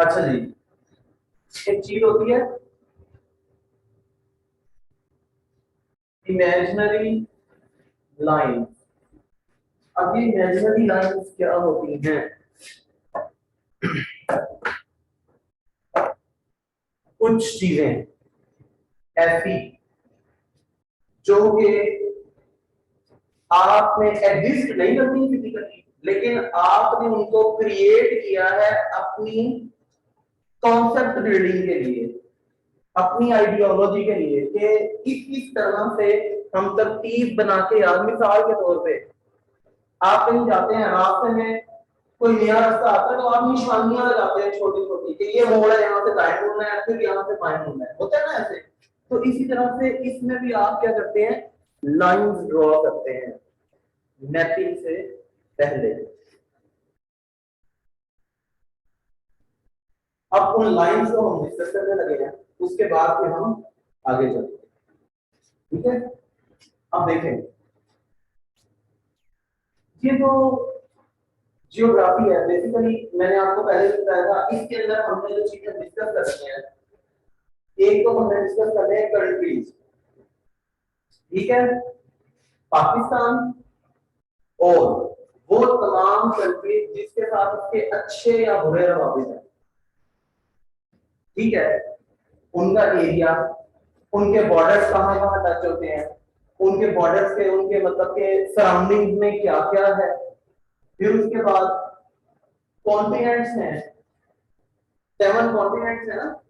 अच्छा जी, एक चीज होती है इमेजिनरी लाइन। अब ये इमेजिनरी लाइंस क्या होती हैं? कुछ चीजें ऐसी जो कि आपने एग्जिस्ट नहीं करती फिजिकली, लेकिन आपने उनको क्रिएट किया है अपनी कॉन्सेप्ट बिल्डिंग के लिए, अपनी आइडियोलॉजी के लिए कि इस तरह से हम तरतीब बना के, यार मिसाल के तौर पे आप कहीं जाते हैं, रास्ते में कोई नया रास्ता आता है तो आप निशानियां लगाते हैं छोटी छोटी कि ये मोड़ है, यहाँ से दाएं मुड़ना है, फिर यहाँ से बाएं मुड़ना है, होता है ना ऐसे। तो इसी तरह से इसमें भी आप क्या करते हैं, लाइंस ड्रॉ करते हैं मैपिंग से पहले। अब उन लाइंस को हम डिस्कस करने लगे हैं, उसके बाद फिर हम आगे चलते हैं। ठीक है, अब देखें, ये जो जियोग्राफी है बेसिकली मैंने आपको पहले भी बताया था, इसके अंदर हमने जो चीजें डिस्कस करनी है, एक तो हमने डिस्कस करने हैं कंट्रीज, ठीक है, पाकिस्तान और वो तमाम कंट्रीज जिसके साथ उसके अच्छे या बुरे रवाबित हैं, ठीक है, उनका एरिया, उनके बॉर्डर्स कहाँ कहाँ टच होते हैं, उनके बॉर्डर्स के, उनके मतलब के सराउंडिंग में क्या क्या है, फिर उसके बाद कॉन्टिनेंट्स हैं, 7 कॉन्टिनेंट्स है ना,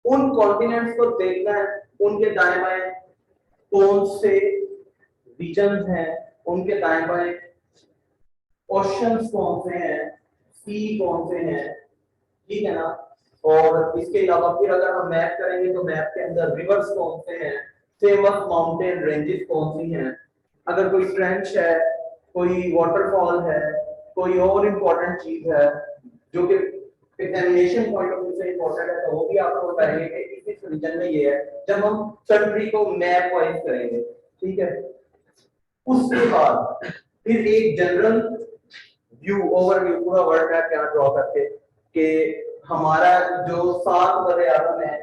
उन कॉन्टिनेंट्स को देखना है, उनके दाएं बाएं कौन से रीजन्स हैं, उनके दाएं बाएं ओशंस कौन से हैं, सी कौन से हैं, ठीक है ना। और इसके अलावा फिर अगर हम मैप करेंगे तो मैप के अंदर रिवर्स कौन से हैं, फेमस माउंटेन रेंजेस कौन सी हैं, अगर कोई ट्रेंच है, कोई वाटरफॉल है, कोई और इंपॉर्टेंट चीज है जो कि एग्जामिनेशन पॉइंट ऑफ व्यू से इंपॉर्टेंट है, तो वो भी आपको बताएंगे कि इस रीजन में ये है, जब हम कंट्री को मैप वाइज करेंगे, ठीक है। उसके बाद फिर एक जनरल व्यू, ओवरव्यू, पूरा वर्ल्ड मैप यहाँ ड्रॉ करके कि हमारा जो 7 बड़े आलम है,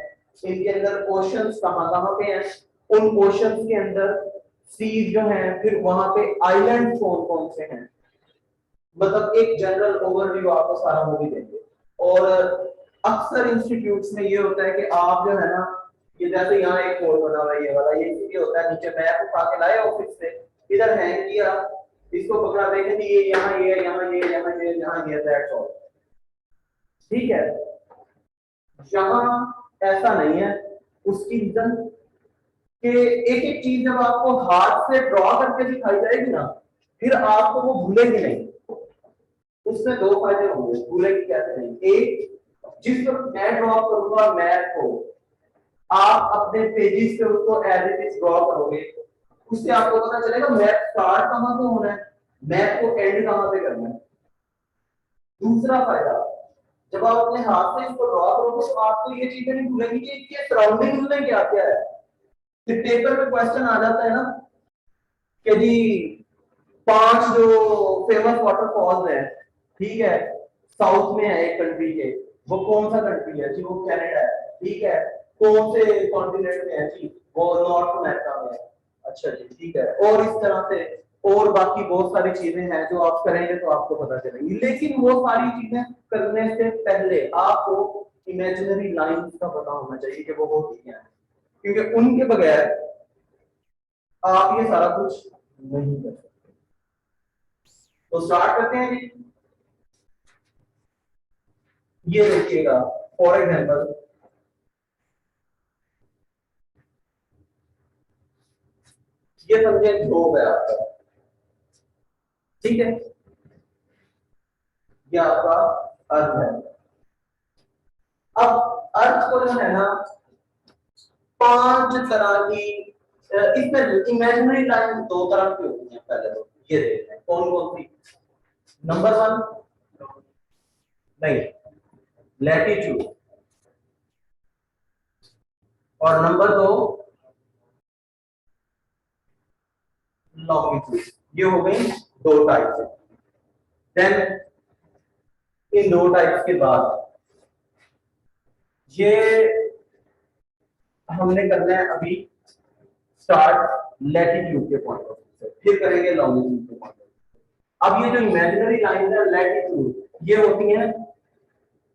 इनके अंदर ओशंस कहाँ कहाँ पे हैं, उन ओशंस के अंदर सीज जो हैं, फिर वहां पे आइलैंड कौन कौन से हैं, मतलब एक जनरल ओवरव्यू आपको सारा वो भी देंगे। और अक्सर इंस्टीट्यूट्स में ये होता है कि आप जो है ना, ये जैसे यहाँ एक कोड बना हुआ है ये वाला, ये इसीलिए होता है, नीचे मैप उठा के लाए ऑफिस से, इधर हैंग किया, इसको पकड़ा, देखें कि ये यहाँ ये यहाँ ये यहाँ ये यहाँ ये, दैट्स ऑल, ठीक है। यहाँ ऐसा नहीं है, उसकी रीजन कि एक एक चीज जब आपको हाथ से ड्रॉ करके दिखाई जाएगी ना, फिर आपको वो भूलेगी नहीं। उसमें 2 फायदे होंगे, भूलेगी कैसे नहीं, एक, जिस वक्त मैं ड्रॉ करूंगा मैप को, आप अपने पेजेस पे उसको एज इट इज ड्रॉ करोगे, उससे आपको पता चलेगा मैप स्टार्ट कहां से होना है, मैप को एंड कहां पे करना है। दूसरा फायदा, जब आप अपने हाथ से इसको ड्रॉ करोगे तो आपको ये चीजें नहीं भूलेंगी कि इसके सराउंडिंग में क्या क्या है। फिर पेपर में क्वेश्चन आ जाता है ना कि जी 5 जो फेमस वाटरफॉल्स हैं, ठीक है, साउथ में है एक कंट्री के, वो कौन सा कंट्री है जी, वो कनाडा है, ठीक है, कौन से कॉन्टिनेंट में है जी, वो नॉर्थ अमेरिका में है, अच्छा जी, ठीक है। और इस तरह से और बाकी बहुत सारी चीजें हैं जो आप करेंगे तो आपको पता चलेगी, लेकिन वो सारी चीजें करने से पहले आपको इमेजिनरी लाइंस का पता होना चाहिए कि वो होती क्या है, क्योंकि उनके बगैर आप ये सारा कुछ नहीं कर सकते। तो स्टार्ट करते हैं जी। ये देखिएगा, फॉर एग्जांपल ये समझे ग्लोब है आपका, ठीक है, ये आपका अर्थ है। अब अर्थ को जो है ना 5 तरह की, इसमें इमेजिनरी लाइन 2 तरह की होती है, पहले तो ये देखते हैं कौन कौन सी। नंबर 1, नहीं, लैटिट्यूड, और नंबर 2 लॉन्गिट्यूड। ये हो गई 2 टाइप से। देन इन 2 टाइप्स के बाद ये हमने करना है अभी स्टार्ट लैटिट्यूड के पॉइंट ऑफ व्यू से, फिर करेंगे लॉन्गिट्यूड के पॉइंट ऑफ व्यू। अब ये जो इमेजिनरी लाइन है लैटिट्यूड, ये होती है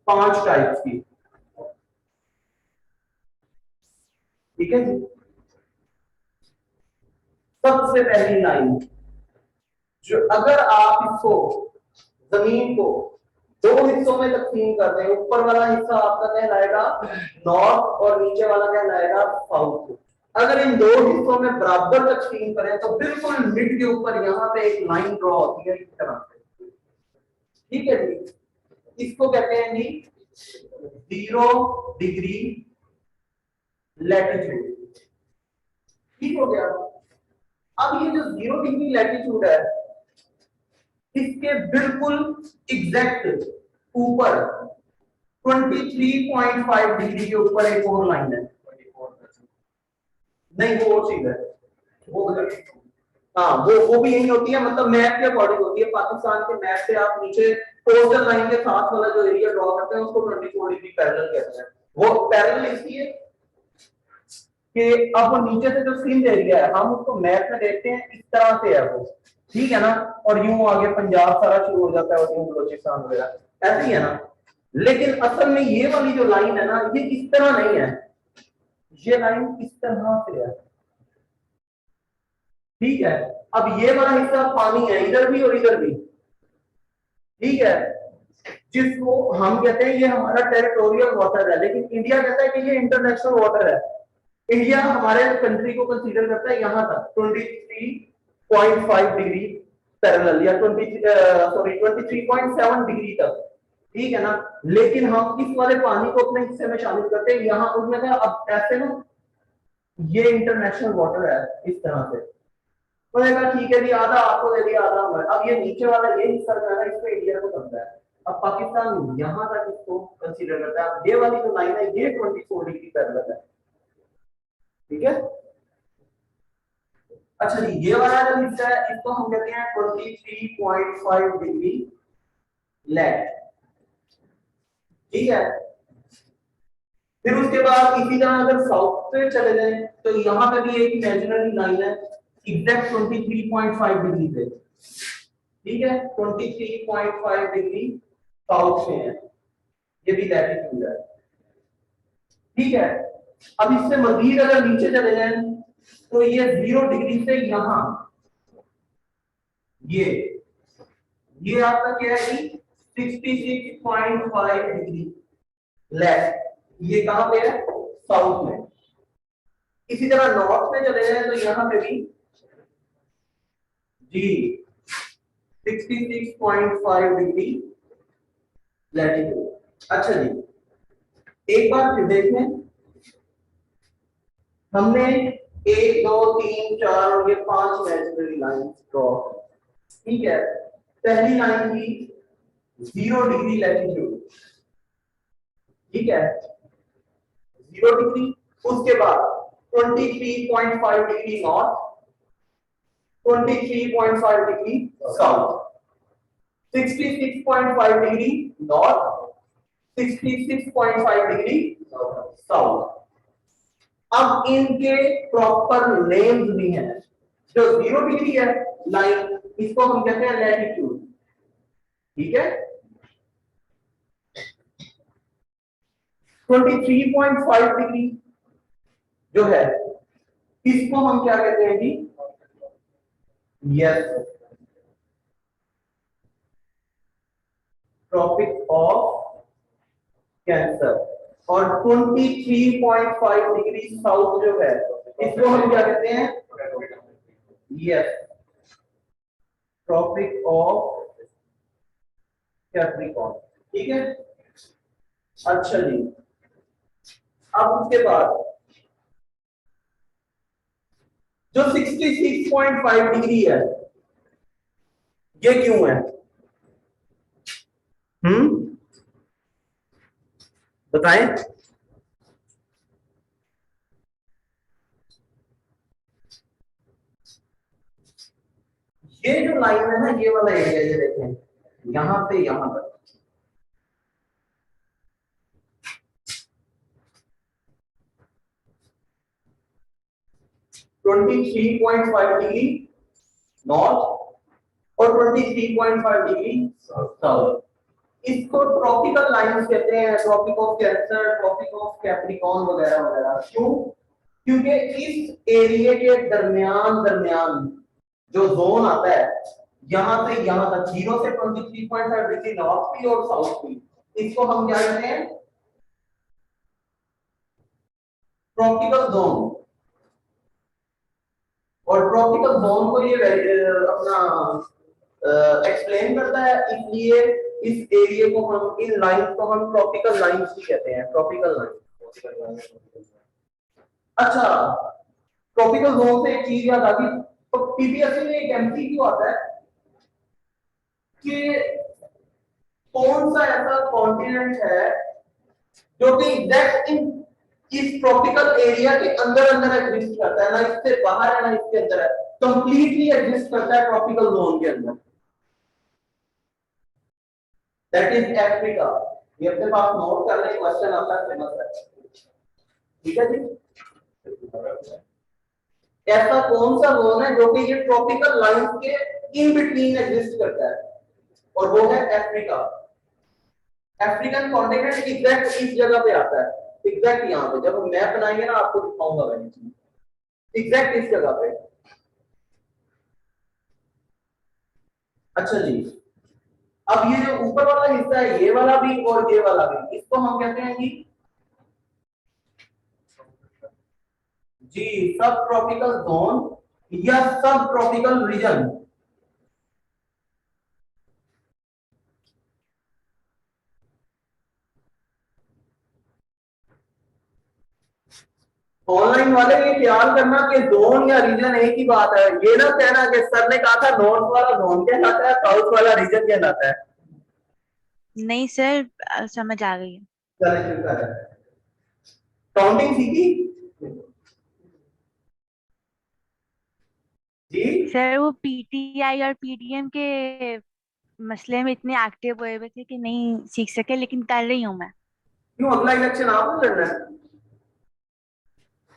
5 टाइप्स की, ठीक है जी। सबसे पहली लाइन, जो अगर आप इसको जमीन को 2 हिस्सों में तकसीम कर दें, ऊपर वाला हिस्सा आपका कहलाएगा नॉर्थ और नीचे वाला कहलाएगा साउथ। अगर इन 2 हिस्सों में बराबर तकसीम करें तो बिल्कुल मिड के ऊपर यहाँ पे एक लाइन ड्रॉ होती है इस तरह से, ठीक है जी। इसको कहते हैं जी 0 डिग्री लैटिट्यूड, ठीक हो गया। अब ये जो 0 डिग्री लैटिट्यूड है, इसके बिल्कुल एग्जैक्ट ऊपर 23.5 डिग्री के ऊपर एक और लाइन है, नहीं वो और चीज है, वो हाँ वो भी यही होती है, मतलब मैप के अकॉर्डिंग होती है। पाकिस्तान के मैप पे आप नीचे कोस्टल लाइन के साथ वाला जो एरिया ड्रॉ करते हैं उसको 24 डिग्री पैरेलल कहते हैं। वो पैरेलल इसलिए कि अब वो नीचे से जो सिंध एरिया है हम उसको मैप में देखते हैं इस तरह से है वो, ठीक है ना, और यूं आगे पंजाब सारा शुरू हो जाता है और यूं बलोचिस्तान वगैरह, ऐसे ही है ना। लेकिन असल में ये वाली जो लाइन है ना, ये इस तरह नहीं है, ये लाइन इस तरह से है, ठीक है। अब ये वाला हिस्सा पानी है इधर भी और इधर भी, ठीक है, जिसको हम कहते हैं ये हमारा टेरिटोरियल वाटर है, लेकिन इंडिया कहता है कि ये इंटरनेशनल वाटर है। इंडिया हमारे कंट्री को कंसीडर करता है यहां तक 23.5 डिग्री पैरेलल या 23.7 डिग्री तक, ठीक है ना। लेकिन हम इस वाले पानी को अपने हिस्से में शामिल करते हैं यहाँ उसमें था। अब ऐसे ना ये इंटरनेशनल वाटर है इस तरह से, तो ठीक है जी, आधा आपको दे दिया आधा हमें। अब ये नीचे वाला ये हिस्सा जो है ना, इसमें इंडिया को बनता है। अब पाकिस्तान यहां तक इसको कंसीडर करता है। ये वाली जो लाइन है ये 24 डिग्री पैरेलल है, ठीक है। अच्छा जी, ये वाला जो हिस्सा है इसको हम कहते हैं 23.5 डिग्री लैट, ठीक है। फिर उसके बाद इसी तरह अगर साउथ पे चले जाएं तो यहाँ पे भी एक इमेजिनरी लाइन है एग्जैक्ट 23.5 डिग्री पे, ठीक है। 23.5 डिग्री साउथ में है, ये भी लैटिट्यूड है, ठीक है। अब इससे मजीद अगर नीचे चले जाएं तो ये 0 डिग्री से यहां ये आपका क्या है जी 66.5 डिग्री लेफ्ट, ये कहां पे है साउथ में। इसी तरह नॉर्थ में चले जाएं तो यहां पे भी जी 66.5 डिग्री लैटिट्यूड। अच्छा जी, एक बार फिर देखें, हमने 1 2 3 4 और ये 5 इमेजिनरी लाइंस ड्रॉ, ठीक है। पहली लाइन थी 0 डिग्री लैटिट्यूड, ठीक है, 0 डिग्री। उसके बाद 23.5 degree north, 23.5 degree south, 66.5 degree north, 66.5 degree south. अब इनके प्रॉपर नेम्स भी हैं। जो 0 डिग्री है लाइन, इसको हम कहते हैं लैटिट्यूड, ठीक है। 23.5 डिग्री जो है इसको हम क्या कहते हैं जी, यस, ट्रॉपिक ऑफ कैंसर। और 23.5 डिग्री साउथ जो है इसको हम क्या कहते हैं, यस, ट्रॉपिक ऑफ कैप्रिकॉर्न, ठीक है। अच्छा जी, अब उसके बाद जो 66.5 डिग्री है ये क्यों है, बताएं। ये जो लाइन है ना, ये वाला एरिया, ये देखें यहां से यहां तक, 23.5 डिग्री नॉर्थ और 23.5 डिग्री साउथ। इसको ट्रॉपिकल लाइंस कहते हैं, tropic of cancer, tropic of capricorn वगैरह वगैरह। क्यों? क्योंकि इस एरिया के दरमियान दरमियान जो जोन आता है, यहां से यहां तक 0 से 23.5 डिग्री नॉर्थ की और साउथ की, इसको हम क्या कहते हैं? Tropical zone. और ट्रॉपिकल जोन को ये अपना एक्सप्लेन करता है, इसलिए इस एरिया को हम, इन लाइंस को हम ट्रॉपिकल लाइंस भी कहते हैं, ट्रॉपिकल लाइंस। अच्छा, ट्रॉपिकल जोन से एक चीज याद आ गई, तो पीपीएससी में एक एमसीक्यू आता है कि कौन सा ऐसा कॉन्टिनेंट है जो कि एग्जैक्ट इन इस ट्रॉपिकल एरिया के अंदर अंदर एग्जिस्ट करता है, ना इससे बाहर है ना इसके अंदर है, कंप्लीटली एग्जिस्ट करता है ट्रॉपिकल जोन के अंदर। That is Africa. ये अपने पास नोट कर ले, क्वेश्चन आता है, फेमस है। ठीक है जी। ऐसा कौन सा जोन है जो कि ये ट्रॉपिकल लाइंस के इन बिटवीन एग्जिस्ट करता है, और वो है अफ्रीका। अफ्रीकन कॉन्टिनेंट एग्जैक्ट इस जगह पे आता है, एग्जैक्ट यहाँ पे। जब हम मैप बनाएंगे ना, आपको दिखाऊंगा मैं, एग्जैक्ट इस जगह पे। अच्छा जी, अब ये जो ऊपर वाला हिस्सा है, ये वाला भी और ये वाला भी, इसको हम कहते हैं जी सब ट्रॉपिकल जोन या सब ट्रॉपिकल रीजन। ऑनलाइन वाले ये ख्याल करना कि जोन या रीजन एक ही बात है, ये ना कहना कि सर ने कहा था नॉर्थ वाला जोन कहलाता है, साउथ वाला रीजन कहलाता है। नहीं सर, समझ आ गई। चले शुरू कर। काउंटिंग सीखी जी? सर वो पीटीआई और पीडीएम के मसले में इतने एक्टिव हुए हुए थे कि नहीं सीख सके, लेकिन कर रही हूँ मैं। क्यों, अगला इलेक्शन आपने लड़ना है?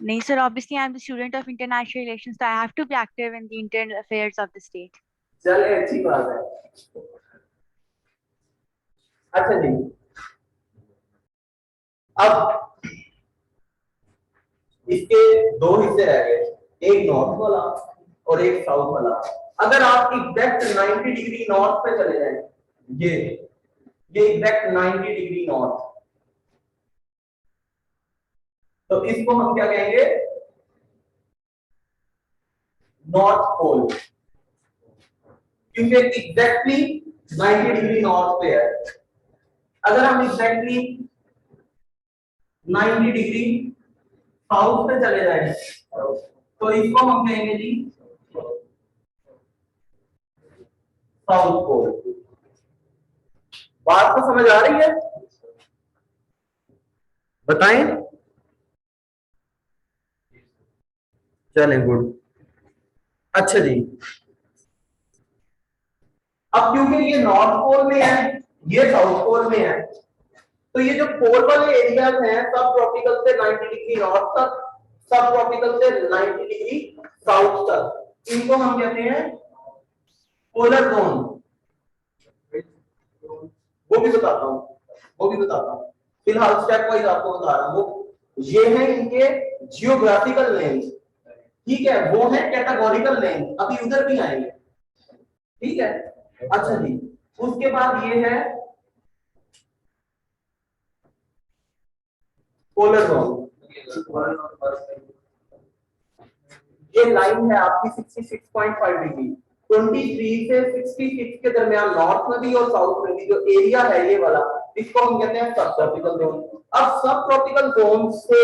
नहीं sir, obviously I am the student of international relations, so I have to be active in the internal affairs of the state. चले, अच्छी बात है। अच्छा जी, अब इसके दो हिस्से रह गए, एक नॉर्थ वाला और एक साउथ वाला। अगर आप एग्जैक्ट 90 डिग्री नॉर्थ पे चले जाएं, ये एग्जैक्ट 90 डिग्री नॉर्थ, तो इसको हम क्या कहेंगे? नॉर्थ पोल, क्योंकि एग्जैक्टली 90 डिग्री नॉर्थ पे है। अगर हम एग्जैक्टली 90 डिग्री साउथ पे चले जाएं, तो इसको हम कहेंगे जी साउथ पोल। बात तो समझ आ रही है? बताएं। चलें, गुड। अच्छा जी, अब क्योंकि ये नॉर्थ पोल में है, ये साउथ पोल में है, तो ये जो पोल वाले एरियाज हैं, सब ट्रॉपिकल से 90 डिग्री नॉर्थ तक, सब ट्रॉपिकल से 90 डिग्री साउथ तक, इनको हम कहते हैं पोलर जोन। वो भी बताता हूं, फिलहाल स्टेप वाइज आपको बता रहा हूं। ये है इनके जियोग्राफिकल नेम, ठीक है, वो है कैटेगोरिकल नेम, अभी उधर भी आएंगे, ठीक है। अच्छा जी, उसके बाद ये है पोलर जोन। ये लाइन है आपकी 66.5 डिग्री, 23 से 66 के दरमियान नॉर्थ में भी और साउथ में भी जो एरिया है ये वाला, इसको हम कहते हैं सब ट्रॉपिकल जोन। अब सब ट्रॉपिकल जोन से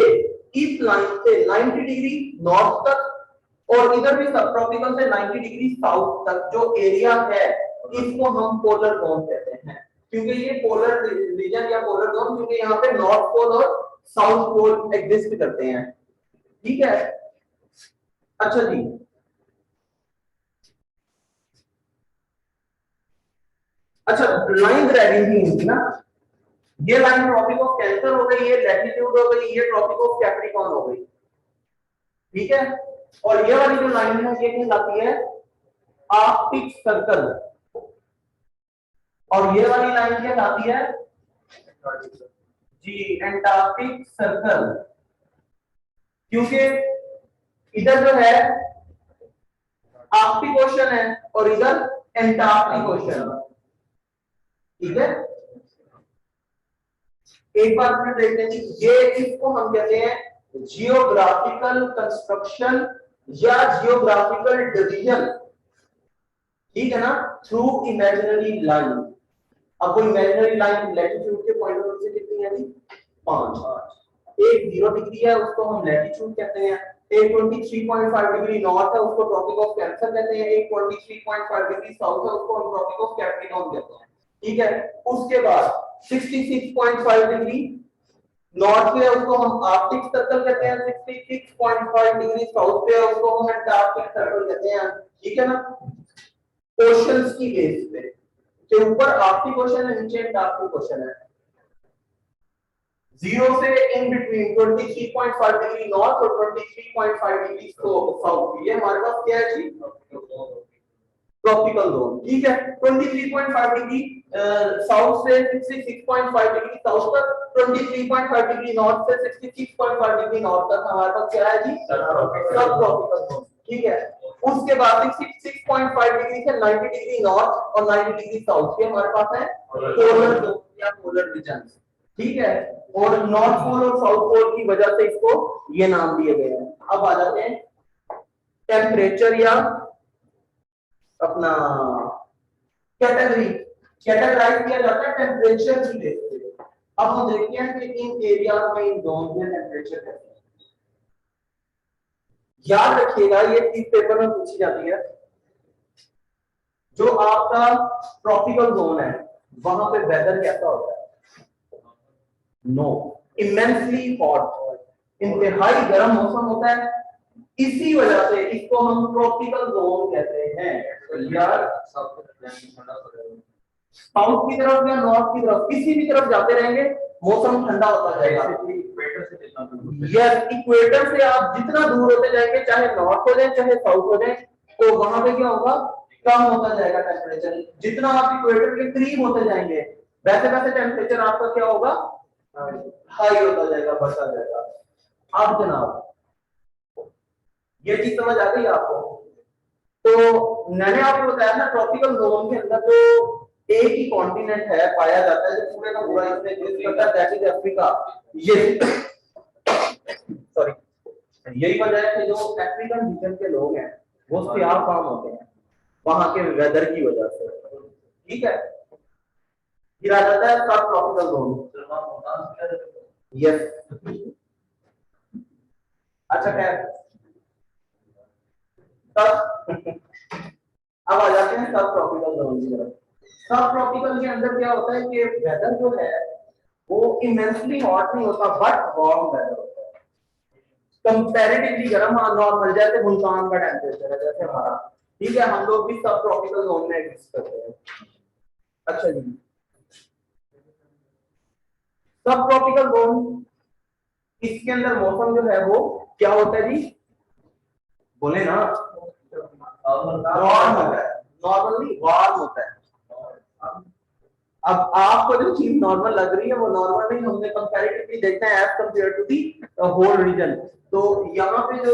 इस लाइन से 90 डिग्री नॉर्थ तक और इधर भी सब ट्रॉपिकल से 90 डिग्री साउथ तक जो एरिया है, इसको हम पोलर जोन कहते हैं। क्योंकि ये पोलर रीजन या पोलर जोन, क्योंकि यहाँ पे नॉर्थ पोल और साउथ पोल एग्जिस्ट करते हैं, ठीक है। अच्छा जी, अच्छा लाइन ड्रैगिंग थी ना, ये लाइन ट्रॉपिक ऑफ कैंसर हो गई, ये लैटिट्यूड हो गई, ये ट्रॉपिक ऑफ कैप्रिकॉर्न हो गई, ठीक है। और ये वाली जो लाइन है ये कहलाती है आर्कटिक सर्कल, और ये वाली लाइन कहलाती है जी एंटार्क्टिक सर्कल, क्योंकि इधर जो है आर्कटिक ओशन है और इधर एंटार्क्टिक ओशन। ठीक है, एक बार फिर देखते हैं, ये इसको हम कहते हैं जियोग्राफिकल कंस्ट्रक्शन या जियोग्राफिकल डिवीजन। ठीक है ना, थ्रू इमेजिनरी लाइन। अब वो इमेजिनरी लाइन लैटिट्यूड के पॉइंट ऑफ व्यू से कितनी है जी 5। एक 0 डिग्री है उसको हम लैटिट्यूड कहते हैं, एक 23.5 डिग्री नॉर्थ है उसको ट्रॉपिक ऑफ कैंसर कहते हैं, एक 23.5 डिग्री साउथ है उसको हम ट्रॉपिक ऑफ कैप्रिकॉर्न कहते हैं। ठीक है, उसके बाद 66.5 डिग्री नॉर्थ पे उसको हम आर्कटिक सर्कल कहते हैं, 66.5 डिग्री साउथ पे उसको हम एंटार्क्टिक सर्कल कहते हैं। ठीक है ना, ओशंस की बेस पे, के ऊपर आर्कटिक ओशन है नीचे एंटार्क्टिक ओशन है। 0 से इन बिटवीन 23.5 डिग्री नॉर्थ और 23.5 डिग्री साउथ, ये हमारे पास क्या है जी ट्रॉपिकल जोन। ठीक है, 23.5 डिग्री साउथ से 66.5 डिग्री साउथ तक, 23.5 डिग्री नॉर्थ से 66.5 डिग्री नॉर्थ तक हमारे पास क्या है जी सब ट्रॉपिकल जोन। ठीक है, उसके बाद 66.5 डिग्री से 90 डिग्री नॉर्थ और 90 डिग्री साउथ के हमारे पास है पोलर जोन या पोलर रीजन। ठीक है, और नॉर्थ पोल और साउथ पोल की वजह से इसको ये नाम दिए गए हैं। अब आ जाते हैं टेम्परेचर या अपना कैटेगराइज किया जाता है टेम्परेचर की बेस पे। अब हम देखते हैं कि इन एरियाज में इन जोन में टेम्परेचर कैसे है। याद रखिएगा ये चीज पेपर में पूछी जाती है, जो आपका ट्रॉपिकल जोन है वहां पे वेदर कैसा होता है? नो, इमेंसली हॉट, इंतहाई गर्म मौसम होता है। इसी वजह से इसको हम ट्रॉपिकल जोन कहते हैं। यार साउथ की तरफ या नॉर्थ की तरफ किसी भी तरफ जाते रहेंगे मौसम ठंडा होता जाएगा। यस, इक्वेटर से आप जितना दूर होते जाएंगे, चाहे नॉर्थ हो जाए चाहे साउथ हो जाए, तो वहां पे क्या होगा कम होता जाएगा टेम्परेचर। जितना आप इक्वेटर के करीब होते जाएंगे वैसे वैसे टेम्परेचर आपका क्या होगा हाई होता जाएगा, बढ़ता जाएगा। अब जनाब ये चीज समझ आ गई आपको? तो मैंने आपको बताया ना ट्रॉपिकल जोन के अंदर जो एक ही कॉन्टिनेंट है पाया जाता है जो पूरे का पूरा इसमें एग्जिस्ट करता है, दैट इज अफ्रीका। ये सॉरी, यही वजह है कि जो अफ्रीकन रीजन के लोग हैं वो सियाह फाम होते हैं वहां के वेदर की वजह से। ठीक है, गिरा जाता है सब ट्रॉपिकल जोन। यस, अच्छा खैर अब आ जाते हैं सब ट्रॉपिकल जोन की तरफ। सब ट्रॉपिकल के अंदर क्या होता है कि वेदर जो है वो इमेंसली हॉट नहीं होता बट वार्म वेदर होता है, कंपैरेटिवली गर्म, नॉर्मल जैसे भूटान का टेम्परेचर है जैसे हमारा। ठीक है, हम लोग भी सब ट्रॉपिकल जोन में एग्जिस्ट करते हैं। अच्छा जी, सब ट्रॉपिकल जोन इसके अंदर मौसम जो है वो क्या होता है जी बोले ना वार्म होता है, नॉर्मली वार्म होता है। अब आपको जो चीज नॉर्मल लग रही है वो नॉर्मल नहीं, हमने कंपैरेटिवली देखना है as compare to the whole region. तो यहाँ पे जो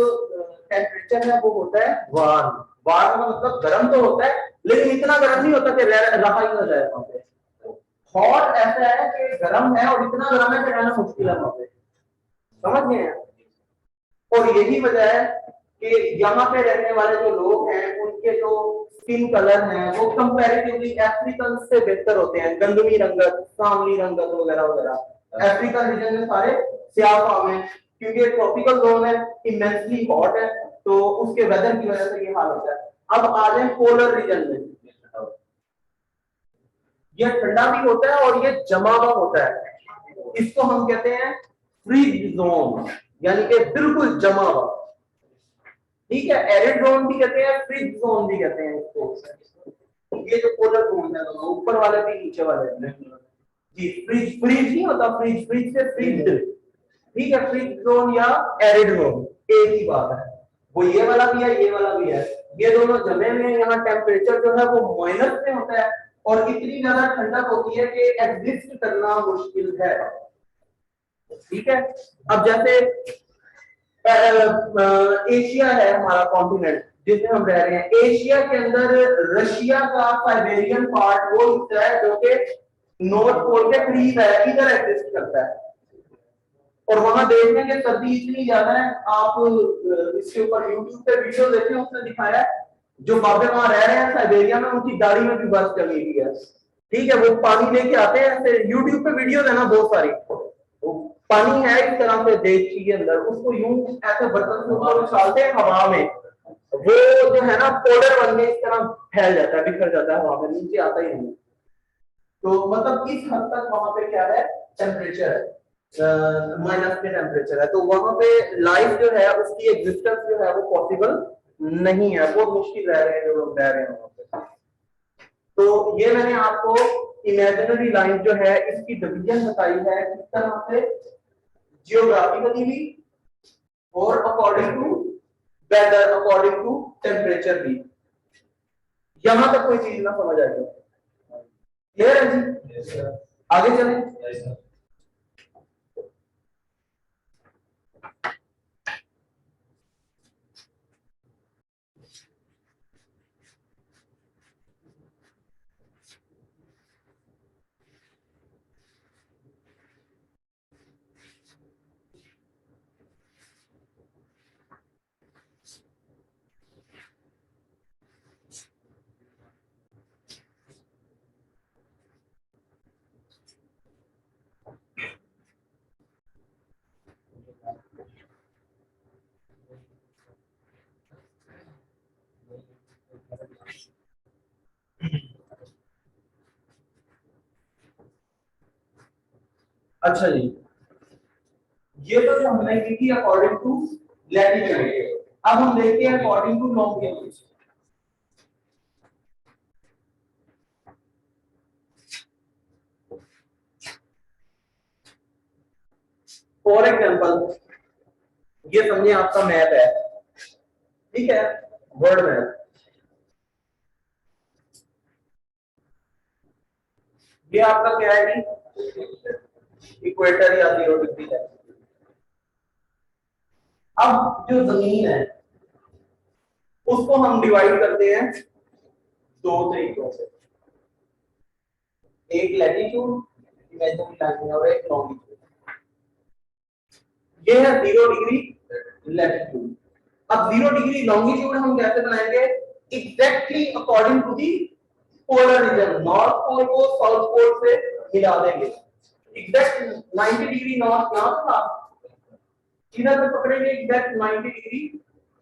टेम्परेचर है वो होता है वार्म। वार्म का मतलब गर्म तो होता है लेकिन इतना गर्म नहीं होता कि रहा ही ना जाए वहां पे। हॉट ऐसा है कि गर्म है और इतना गर्म है कि रहना मुश्किल है वहां पे, समझ गए? और यही वजह है कि यहाँ पे रहने वाले जो लोग हैं उनके जो स्किन कलर हैं वो कंपैरेटिवली अफ्रीकन से बेहतर होते हैं, गंदमी रंगत, सांवली रंगत वगैरह वगैरह। अफ्रीकन रीजन में सारे स्याह फाम हैं क्योंकि ट्रॉपिकल जोन है, इमेंसली हॉट है, तो उसके वेदर की वजह से ये हाल होता है। अब आ जाए पोलर रीजन में, ये ठंडा भी होता है और ये जमा हुआ होता है। इसको हम कहते हैं फ्रीज जोन, यानी कि बिल्कुल जमा हुआ। ठीक है, एरिड जोन भी कहते हैं, फ्रीज जोन भी कहते हैं इसको। ये जो पोलर जोन है ऊपर वाले भी नीचे वाले जी, फ्रीज फ्रीज नहीं होता, फ्रीज फ्रीज से फ्रीज। ठीक है, फ्रीज जोन या एरिड जोन एक ही बात है। वो ये वाला भी है, ये वाला भी है, ये दोनों जमे हुए हैं। यहाँ टेम्परेचर जो है वो माइनस में होता है और इतनी ज्यादा ठंडक होती है कि एग्जिस्ट करना मुश्किल है। ठीक है। अब जैसे एशिया है हमारा कॉन्टिनेंट जिसमें हम रह रहे हैं। एशिया के अंदर रशिया का साइबेरियन पार्ट वो हिस्सा है जो कि नॉर्थ पोल के करीब है, इधर एग्जिस्ट करता है। और वहां देखने के सर्दी इतनी ज्यादा है, आप इसके ऊपर यूट्यूब पे वीडियो देखें, उसने दिखाया है जो बाबे वहां रह रहे हैं साइबेरिया में, उनकी दाढ़ी में भी बर्फ जमी हुई है। ठीक है, वो पानी लेके आते हैं ऐसे, यूट्यूब पे वीडियो है ना बहुत सारी, पानी है इस तरह से देख के अंदर, उसको यूं ऐसे बर्तन से ऊपर उछालते हैं हवा में, वो जो है ना पाउडर बन के इस तरह फैल जाता है, बिखर जाता है हवा में, नीचे आता ही नहीं। तो मतलब इस हद तक वहां पे क्या है, टेम्परेचर है, माइनस के टेम्परेचर है। तो वहां पे लाइफ जो है उसकी एग्जिस्टेंस जो है वो पॉसिबल नहीं है, बहुत मुश्किल रह रहे हैं जो लोग रह रहे हैं वहां पे। तो ये मैंने आपको इमेजिनरी लाइन जो है इसकी डिवीजन बताई है किस तरह से, जियोग्राफिकली भी और according to weather, according to temperature भी। यहां तक कोई चीज ना समझ आएगी? क्लियर है जी? आगे चलें। अच्छा जी, ये तो जो हमने की थी अकॉर्डिंग टू लैटिट्यूड। अब हम देखते हैं according to longitude. For example ये समझिए आपका मैप है, ठीक है, वर्ल्ड मैप। ये आपका क्या है कि इक्वेटर या 0 डिग्री है। अब जो जमीन है उसको हम डिवाइड करते हैं दो तरीकों से, एक लैटिट्यूड इमेजिनरी लाइन और एक लॉन्गिट्यूड। ये है 0 डिग्री लैटिट्यूड। अब 0 डिग्री लॉन्गिट्यूड हम कैसे बनाएंगे? Exactly according to the polar region, north pole को साउथ पोल से मिला देंगे। एग्जैक्ट 90 डिग्री नॉर्थ यहां था, इधर पे पकड़ेंगे एग्जैक्ट 90 डिग्री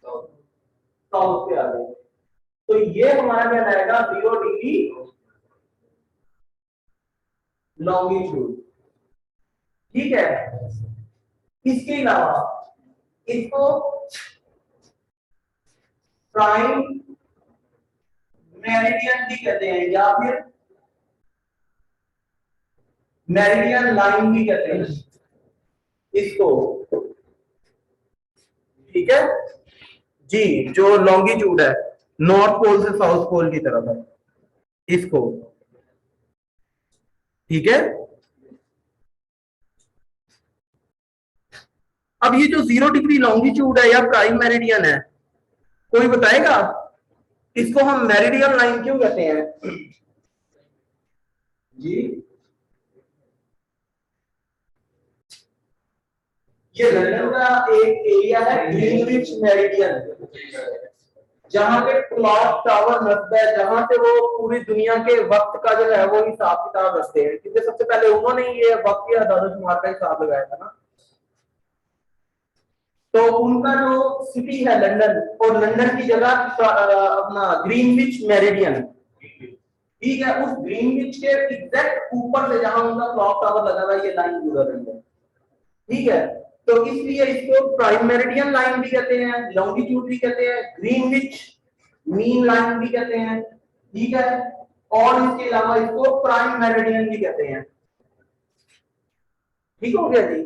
साउथ पे आ जाएंगे। तो ये हमारा क्या आएगा, 0 डिग्री लॉन्गिट्यूड। ठीक है। इसके अलावा इसको प्राइम मेरिडियन भी कहते हैं या फिर मेरिडियन लाइन भी कहते हैं इसको। ठीक है जी, जो लॉन्गिट्यूड है नॉर्थ पोल से साउथ पोल की तरफ है इसको। ठीक है। अब ये जो 0 डिग्री लॉन्गिट्यूड है या प्राइम मेरिडियन है, कोई बताएगा इसको हम मेरिडियन लाइन क्यों कहते हैं जी? ये लंदन का एक एरिया है ग्रीनविच मेरिडियन, जहां पे क्लॉक टावर नस्बत है, जहां से वो पूरी दुनिया के वक्त का जो है वो हिसाब किताब रखते हैं, क्योंकि सबसे पहले उन्होंने ये वक्त की आदादोशुमार का हिसाब लगाया था ना। तो उनका जो सिटी है लंदन, और लंदन की जगह अपना ग्रीनविच मेरिडियन, ठीक है, उस ग्रीनविच के एग्जैक्ट ऊपर से जहां उनका क्लॉक टावर लगा हुआ है ये लाइन गुजर रही है। ठीक है, तो इसलिए इसको प्राइम मेरिडियन लाइन भी कहते हैं, लॉन्गिट्यूड भी कहते हैं, ग्रीनविच मीन लाइन भी कहते हैं। ठीक है, और इसके अलावा इसको प्राइम मेरिडियन भी कहते हैं। ठीक हो गया जी?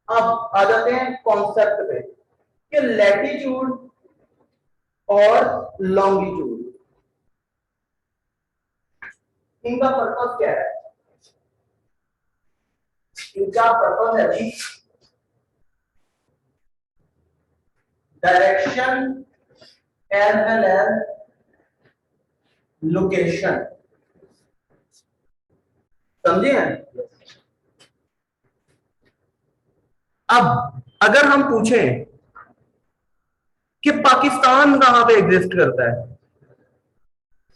अब आ जाते हैं कॉन्सेप्ट पे कि लैटिट्यूड और लॉन्गिट्यूड इनका पर्पस क्या है। इनका पर्पस है जी direction as well as location, समझे हैं। अब अगर हम पूछें कि पाकिस्तान कहां पे एग्जिस्ट करता है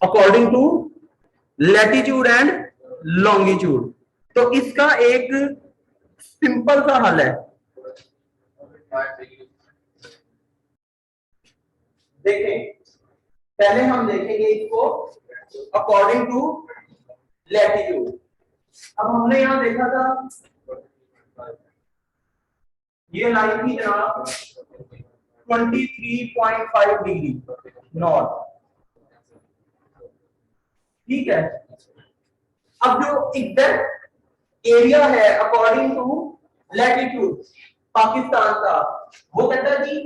according to latitude and longitude, तो इसका एक सिंपल सा हल है। देखें, पहले हम देखेंगे इसको अकॉर्डिंग टू लैटिट्यूड। अब हमने यहां देखा था ये लाइन थी जनाब 23.5 डिग्री नॉर्थ, ठीक है। अब जो एग्जैक्ट एरिया है अकॉर्डिंग टू लैटिट्यूड पाकिस्तान का, वो कहता है जी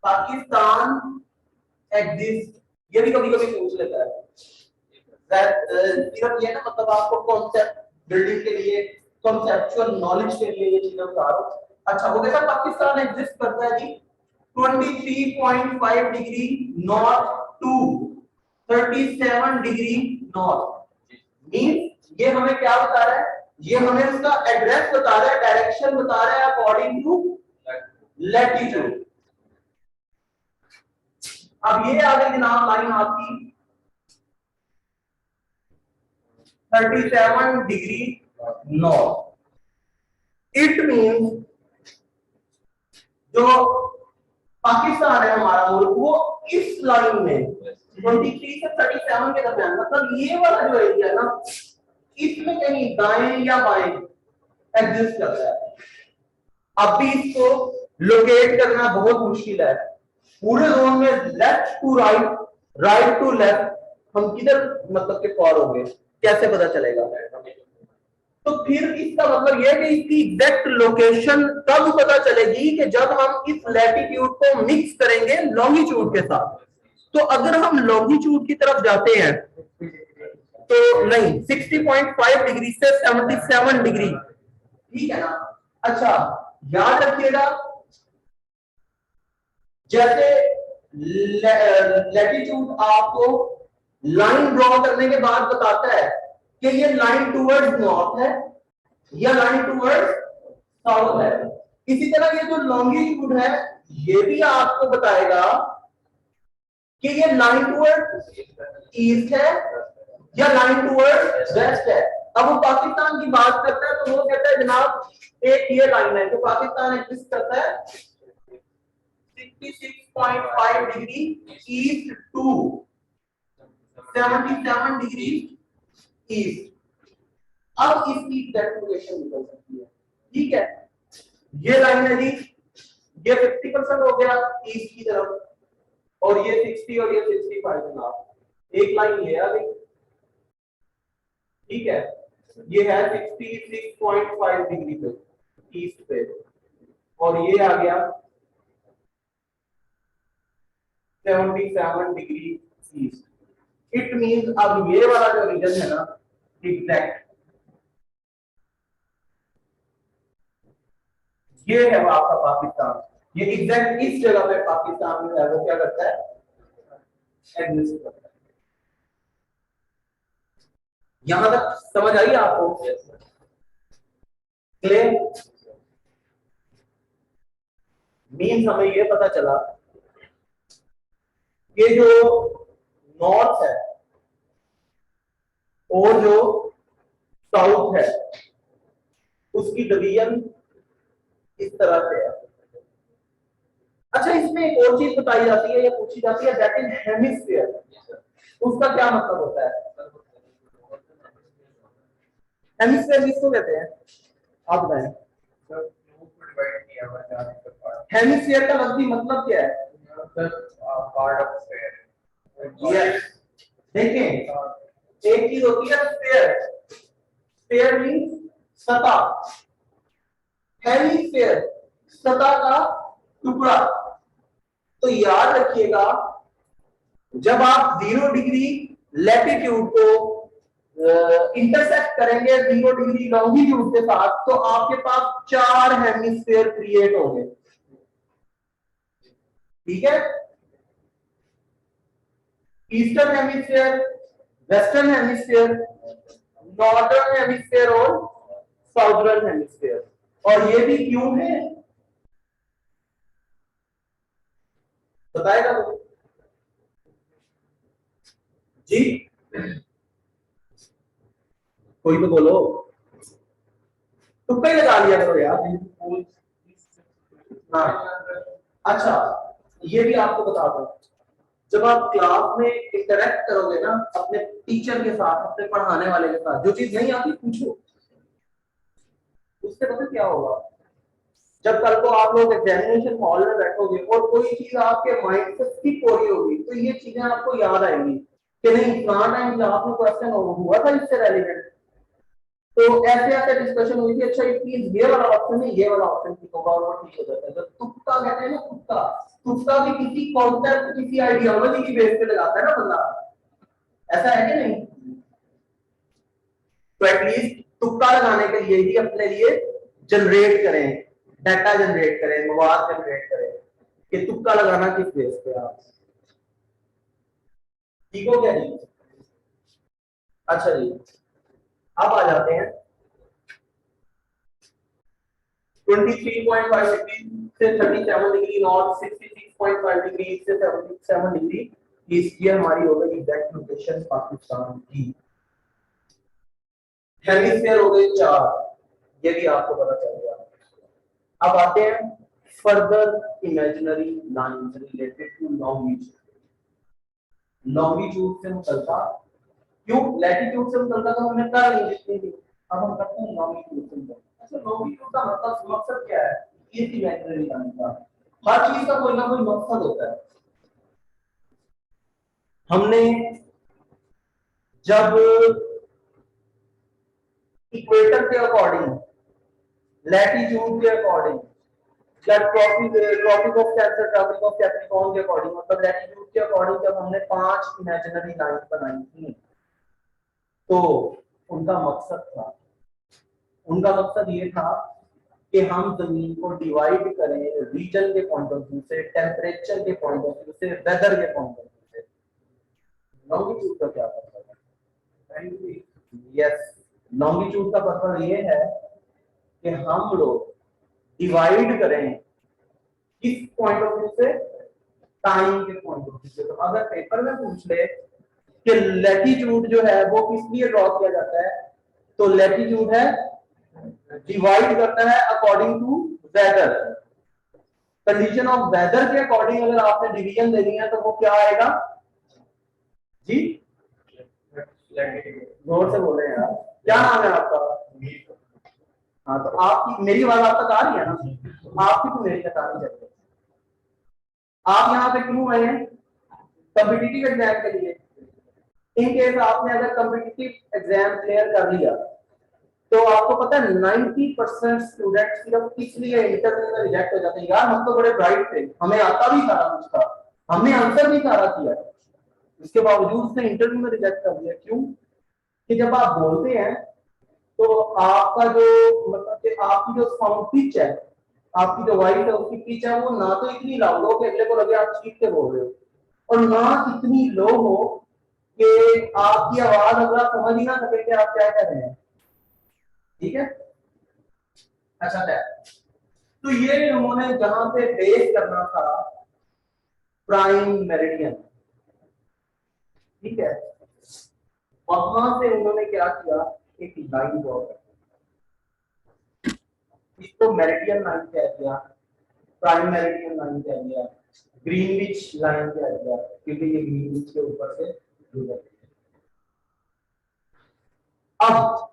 पाकिस्तान एग्जिस्ट। ये भी कभी कभी पूछ लेता है, सिर्फ ये ना मतलब आपको कॉन्सेप्ट बिल्डिंग के लिए, कॉन्सेप्चुअल नॉलेज के लिए ये चीजें बता रहा हूं। अच्छा, वो कहता है पाकिस्तान एग्जिस्ट करता है जी 23.5 degree north to 37 degree north. Means ये हमें क्या बता रहा है, ये हमें उसका एड्रेस बता रहा है, डायरेक्शन बता रहा है अकॉर्डिंग टू लैटिट्यूड। अब ये आ गई जनाब लाइन आपकी 37 डिग्री नॉर्थ। इट मींस जो पाकिस्तान है हमारा मुल्क, वो इस लाइन में 23 से 37 के दरमियान, मतलब ये वाला जो एरिया है ना, इसमें कहीं दाएं या बाएं एग्जिस्ट करता है। अब भी इसको लोकेट करना बहुत मुश्किल है। पूरे जोन में left to right, right to left, हम किधर मतलब के फॉर होंगे, कैसे पता चलेगा। तो फिर इसका मतलब यह है कि इसकी एग्जैक्ट लोकेशन तब पता चलेगी कि जब हम इस लैटिट्यूड को मिक्स करेंगे लॉन्गिट्यूड के साथ। तो अगर हम लॉन्गिट्यूड की तरफ जाते हैं तो नहीं, 60.5 डिग्री से 77 डिग्री, ठीक है ना। अच्छा, याद रखिएगा जैसे लैटिट्यूड आपको लाइन ड्रॉ करने के बाद बताता है कि ये लाइन टुवर्ड्स नॉर्थ है या लाइन टुवर्ड्स साउथ है, इसी तरह ये जो लॉन्गिट्यूड है ये भी आपको बताएगा कि ये लाइन टुवर्ड्स ईस्ट है या लाइन टुवर्ड्स वेस्ट है। अब वो पाकिस्तान की बात करता है तो वो कहता है जनाब एक ये लाइन है जो पाकिस्तान एग्जिस्ट करता है 66.5 degree east to 77 degree east. अब इसकी एग्जैक्ट लोकेशन निकल सकती है, ठीक है। ये लाइन है जी, ये 50% हो गया ईस्ट की तरफ, और ये 60 और ये 65 जनाब, एक लाइन ये आ गई, ठीक है। ये है 66.5 डिग्री पे ईस्ट पे, और ये आ गया 77 डिग्री ईस्ट। इट मींस अब ये वाला जो रीजन है ना एग्जैक्ट, ये है आपका पाकिस्तान, ये एग्जैक्ट इस जगह पे पाकिस्तान में है, वो क्या करता है एग्जिस्ट करता है। यहां तक समझ आई आपको? क्लियर? मीन्स हमें ये पता चला कि जो नॉर्थ है और जो साउथ है उसकी डिवीजन इस तरह से है। अच्छा, इसमें एक और चीज बताई जाती है या पूछी जाती है, दैट इज हेमिस्फीयर। उसका क्या मतलब होता है? हेमिस्फीयर किसको कहते हैं आप बताएं? हेमिस्फीयर का लफ्जी मतलब क्या है? Part of sphere. देखें, एक चीज होती है स्फीयर, स्फीयर मींस सतह, हेमिस्फीयर सतह का टुकड़ा। तो याद रखिएगा जब आप 0 डिग्री लैटिट्यूड को इंटरसेक्ट करेंगे 0 डिग्री लॉन्गिट्यूड के साथ तो आपके पास 4 हेमिस्फीयर क्रिएट होंगे। ठीक है, eastern hemisphere, western hemisphere, northern hemisphere और साउदर्न हेमिस्फीयर। और ये भी क्यों है बताएगा वो जी, कोई तो बोलो, तुक्का ही लगा लिया करो यार। हाँ अच्छा, ये भी आपको बता दो, जब आप क्लास में इंटरेक्ट करोगे ना अपने टीचर के साथ, अपने पढ़ाने वाले के साथ, जो चीज नहीं आती पूछो, उससे पता क्या होगा, जब कल को आप लोग एग्जामिनेशन हॉल में बैठोगे और कोई चीज आपके माइंड से स्किप हो रही होगी तो ये चीजें आपको याद आएंगी कि नहीं इतना टाइम आपने क्वेश्चन हुआ था इससे रेलिवेंट। तो ऐसे ऐसे डिस्कशन हुई थी, अच्छा ये प्लीज ये वाला ऑप्शन है, ये वाला ऑप्शन ठीक होगा और वो ठीक हो जाता है। तो तुक्का कहते हैं ना, तुक्का, तुक्का भी किसी कॉन्सेप्ट किसी आइडियोलॉजी की बेस पे लगाता है ना बंदा, ऐसा है कि नहीं। तो एटलीस्ट तुक्का लगाने के लिए ही अपने लिए जनरेट करें, डाटा जनरेट करें, मवाद जनरेट करें कि तुक्का लगाना किस बेस पे आप। ठीक हो गया जी। अच्छा जी, अब आ जाते हैं 23.5 डिग्री से 37 डिग्री नॉर्थ, 66.5 डिग्री से 77 डिग्री ईस्ट। ये हमारी हो गई एग्जैक्ट लोकेशन पाकिस्तान की। हेमिस्फीयर हो गए 4, ये भी आपको पता चल गया। अब आते हैं further imaginary lines related to longitude. Longitude से मुतल्लिका, क्यों लैटिट्यूड से मुतल्लिका तो हमने कर ली जितनी थी, अब हम करते हैं लॉन्गिट्यूड से मुतल्लिका। अच्छा लॉन्गिट्यूड का मतलब मकसद क्या है, ये इमेजिनरी लाइन का हर चीज का कोई ना कोई मकसद होता है। हमने जब इक्वेटर के अकॉर्डिंग, लैटिट्यूड के अकॉर्डिंग, जब tropic of cancer, tropic of capricorn के अकॉर्डिंग, मतलब लैटिट्यूड के अकॉर्डिंग जब हमने 5 इमेजिनरी लाइन बनाई थी तो उनका मकसद था, उनका मकसद ये था कि हम जमीन को डिवाइड करें रीजन के पॉइंट ऑफ व्यू से, टेम्परेचर के पॉइंट ऑफ व्यू से, वेदर के पॉइंट ऑफ व्यू से। लॉन्गिट्यूड का क्या पर्पस है? यस, लॉन्गिट्यूड का पर्पस ये है कि हम लोग डिवाइड करें किस पॉइंट ऑफ व्यू से, टाइम के पॉइंट ऑफ व्यू से। तो अगर पेपर में पूछ ले कि लैटिट्यूड जो है वो किस लिए ड्रॉ किया जाता है, तो लैटिट्यूड है डिवाइड करता है according to weather, condition of weather के अकॉर्डिंग अगर आपने डिवीजन देनी है तो वो क्या आएगा जी, जोर से बोले यार, क्या नाम है आपका? हाँ तो आपकी मेरी आवाज आप तक आ रही है ना, तो आपकी तो मेरी तक आनी चाहिए। आप यहाँ पे क्यों आए हैं? कॉम्पिटिटिव एग्जाम के लिए। इन केस आपने अगर कॉम्पिटिटिव एग्जाम क्लियर कर लिया तो आपको पता है 90% स्टूडेंट सिर्फ इसलिए इंटरव्यू में रिजेक्ट हो जाते हैं, यार हम तो बड़े ब्राइट थे, हमें आता भी सारा कुछ था, हमने आंसर भी सारा किया, इसके बावजूद उसने इंटरव्यू में रिजेक्ट कर दिया। क्यों? कि जब आप बोलते हैं तो आपका जो मतलब कि आपकी जो साउंड पिच है, आपकी जो वॉइस है उसकी पिच है वो ना तो इतनी लाउड हो कि अगले को लगे आप चीख के बोल रहे हो, और ना इतनी लो हो कि आपकी आवाज अगला समझ ही ना सके कि आप क्या कह रहे हैं। ठीक है, अच्छा है। तो ये उन्होंने जहां पे बेस करना था प्राइम मेरिडियन, ठीक है, वहां से उन्होंने क्या किया, एक लाइन ड्रॉ कर, इसको मेरिडियन लाइन कह दिया, प्राइम मेरिडियन लाइन कह दिया, ग्रीनविच लाइन कह दिया, क्योंकि ये ग्रीनविच के ऊपर से गुजरती है। अब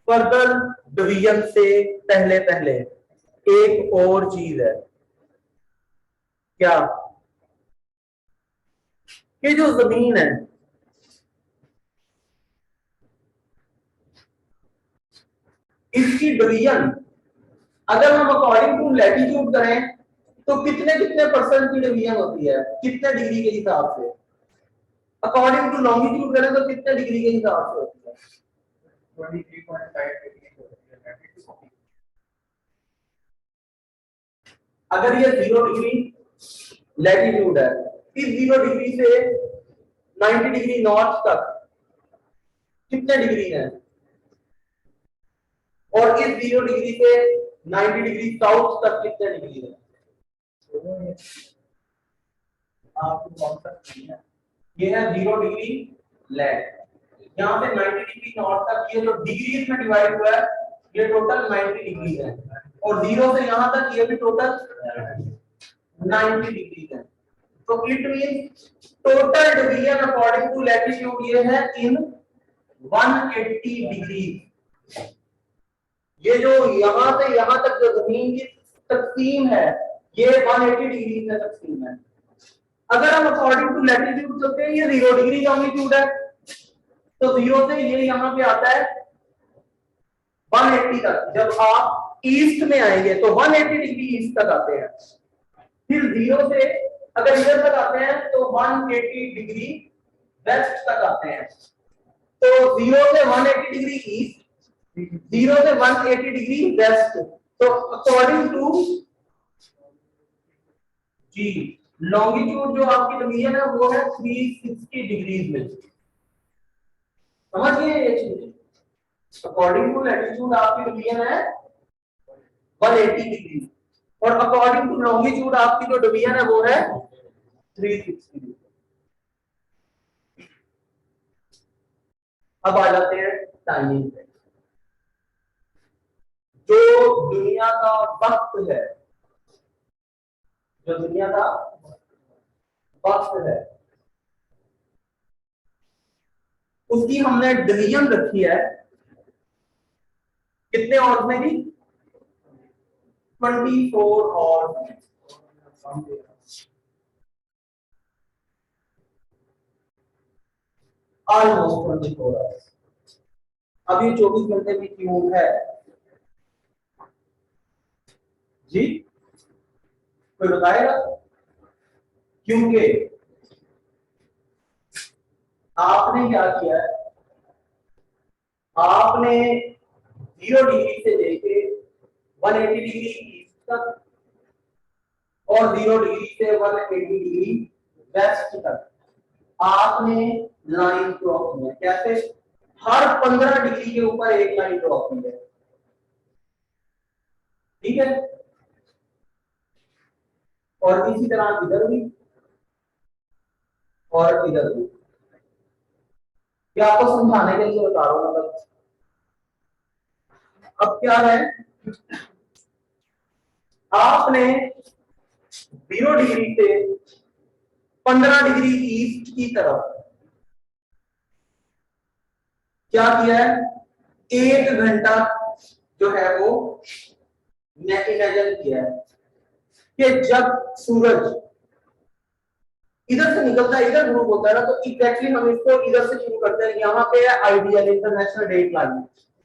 फर्दर डिवीजन से पहले पहले एक और चीज है, क्या कि जो जमीन है इसकी डिवीजन अगर हम अकॉर्डिंग टू लैटिट्यूड करें तो कितने कितने परसेंट की डिवीजन होती है, कितने डिग्री के हिसाब से। अकॉर्डिंग टू लॉन्गिट्यूड करें तो कितने डिग्री के हिसाब से होती है। 23.5 डिग्री होती है। अगर ये 0 डिग्री लैटिट्यूड है, इस 0 डिग्री से 90 डिग्री नॉर्थ तक कितने डिग्री है, और इस 0 डिग्री से 90 डिग्री साउथ तक कितने डिग्री है। आपको कौन सा ये है 0 डिग्री लैट, यहाँ से 90 डिग्री नॉर्थ तक ये जो डिग्रीज में डिवाइड हुआ है ये टोटल 90 डिग्री है, और 0 से यहाँ तक ये भी टोटल 90 डिग्री है। तो it means total division according to latitude ये है इन 180 डिग्री। ये जो यहाँ से यहाँ तक जो जमीन की तकसीम है ये 180 डिग्री में तकसीम है। अगर हम अकॉर्डिंग टू लैटिट्यूड चलते हैं, ये 0 डिग्री लॉन्गिट्यूड है, तो 0 से ये यहाँ पे आता है 180 तक। जब आप ईस्ट में आएंगे तो 180 डिग्री ईस्ट तक आते हैं, फिर 0 से अगर इधर तक आते हैं तो 180 डिग्री वेस्ट तक आते हैं। तो 0 से 180 डिग्री ईस्ट, 0 से 180 डिग्री वेस्ट। तो अकॉर्डिंग टू जी लॉन्गिट्यूड जो आपकी डिवीजन है वो है 360 डिग्रीज में। समझिए ये चीज, अकॉर्डिंग टू लैटिट्यूड आपकी डिवीजन है 180 डिग्री, और अकॉर्डिंग टू लॉन्गिट्यूड आपकी जो डिवीजन है वो है 360 डिग्री। अब आ जाते हैं टाइमिंग पे। जो दुनिया का वक्त है, जो दुनिया का वक्त है उसकी हमने डिवीजन रखी है कितने आवर्स में भी, 24 आवर्स, ऑलमोस्ट 24 आवर्स। अब ये 24 घंटे भी क्यों है जी, कोई बताएगा? क्योंकि आपने क्या किया है, आपने 0 डिग्री से लेके 180 डिग्री ईस्ट तक और 0 डिग्री से 180 डिग्री वेस्ट तक आपने लाइन ड्रॉ की है। कैसे? हर 15 डिग्री के ऊपर एक लाइन ड्रॉ की है, ठीक है। और इसी तरह इधर भी और इधर भी। क्या आपको समझाने के लिए बता रहा हूं, मतलब अब क्या है, आपने 0 डिग्री से 15 डिग्री ईस्ट की तरफ क्या किया है, 1 घंटा जो है वो इमेजिन किया है कि जब सूरज इधर से निकलता है, इधर ग्रुप होता है ना, तो एग्जैक्टली हम इसको इधर से शुरू करते हैं। यहाँ पे है आइडियल इंटरनेशनल डेट लाइन,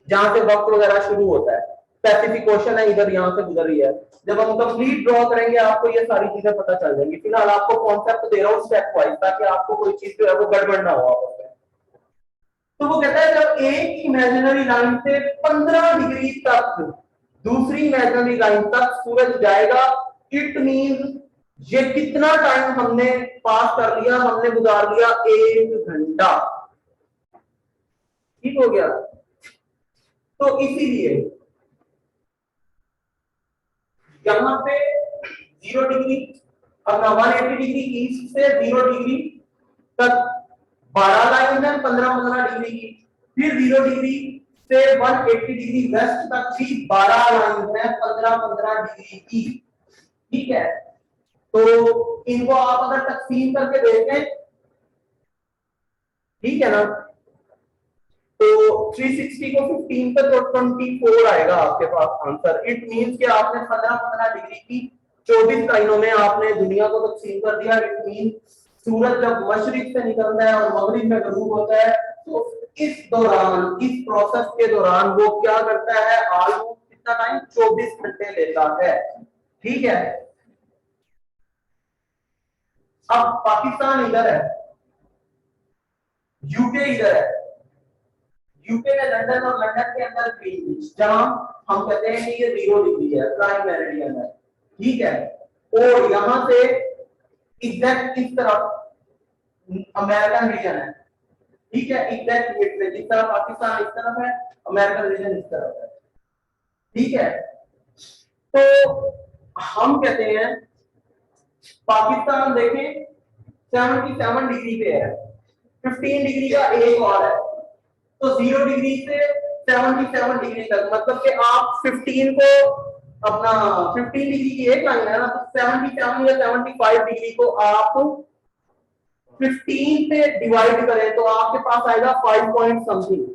जहां से वक्त वगैरह शुरू होता है। पैसिफिक ओशन है इधर, यहाँ से गुजर रही है। जब हम कंप्लीट ड्रॉ करेंगे आपको ये सारी चीजें पता चल जाएंगी। फिलहाल आपको कॉन्सेप्ट दे रहा हूँ स्टेप वाइज, ताकि आपको कोई चीज जो है वो गड़बड़ ना हो आपस में। तो वो कहता है जब एक इमेजिनरी लाइन से 15 डिग्री तक दूसरी इमेजिनरी लाइन तक सूरज जाएगा, इट मींस ये कितना टाइम हमने पास कर लिया, हमने गुजार लिया 1 घंटा, ठीक हो गया। तो इसीलिए यहां पे 0 डिग्री, अब 180 डिग्री ईस्ट से 0 डिग्री तक 12 लाइन है 15-15 डिग्री की, फिर 0 डिग्री से 180 डिग्री वेस्ट तक भी 12 लाइन है 15-15 डिग्री की, ठीक है। तो इनको आप अगर तकसीम करके देखें, ठीक है ना, तो 360 को 15 पे तो 24 आएगा आपके पास आंसर। इट मींस कि आपने 15-15 डिग्री की 24 लाइनों में आपने दुनिया को तकसीम कर दिया। इट मींस सूरज जब मशरिक से निकलता है और मगरिब में गरूब होता है, तो इस दौरान, इस प्रोसेस के दौरान वो क्या करता है, ऑलमोस्ट कितना टाइम, 24 घंटे लेता है। ठीक है, अब पाकिस्तान इधर है, यूके इधर है, यूके में लंदन और लंदन के अंदर ग्रीनविच, जहां हम कहते हैं कि ये 0 डिग्री है, प्राइम मेरिडियन है। ठीक है, और यहां से एग्जैक्ट इस तरफ अमेरिकन रीजन है। ठीक है, एग्जैक्ट मिड में, जिस तरह पाकिस्तान इस तरफ है, अमेरिकन रीजन इस तरफ है। ठीक है, तो हम कहते हैं पाकिस्तान देखें 77 डिग्री पे है, 15 डिग्री का एक और है, तो 0 डिग्री से 77 डिग्री तक, मतलब कि आप 15 को अपना 15 डिग्री की एक लाइन है ना, तो 77 या 75 डिग्री को आप 15 से डिवाइड करें तो आपके पास आएगा 5 पॉइंट समथिंग।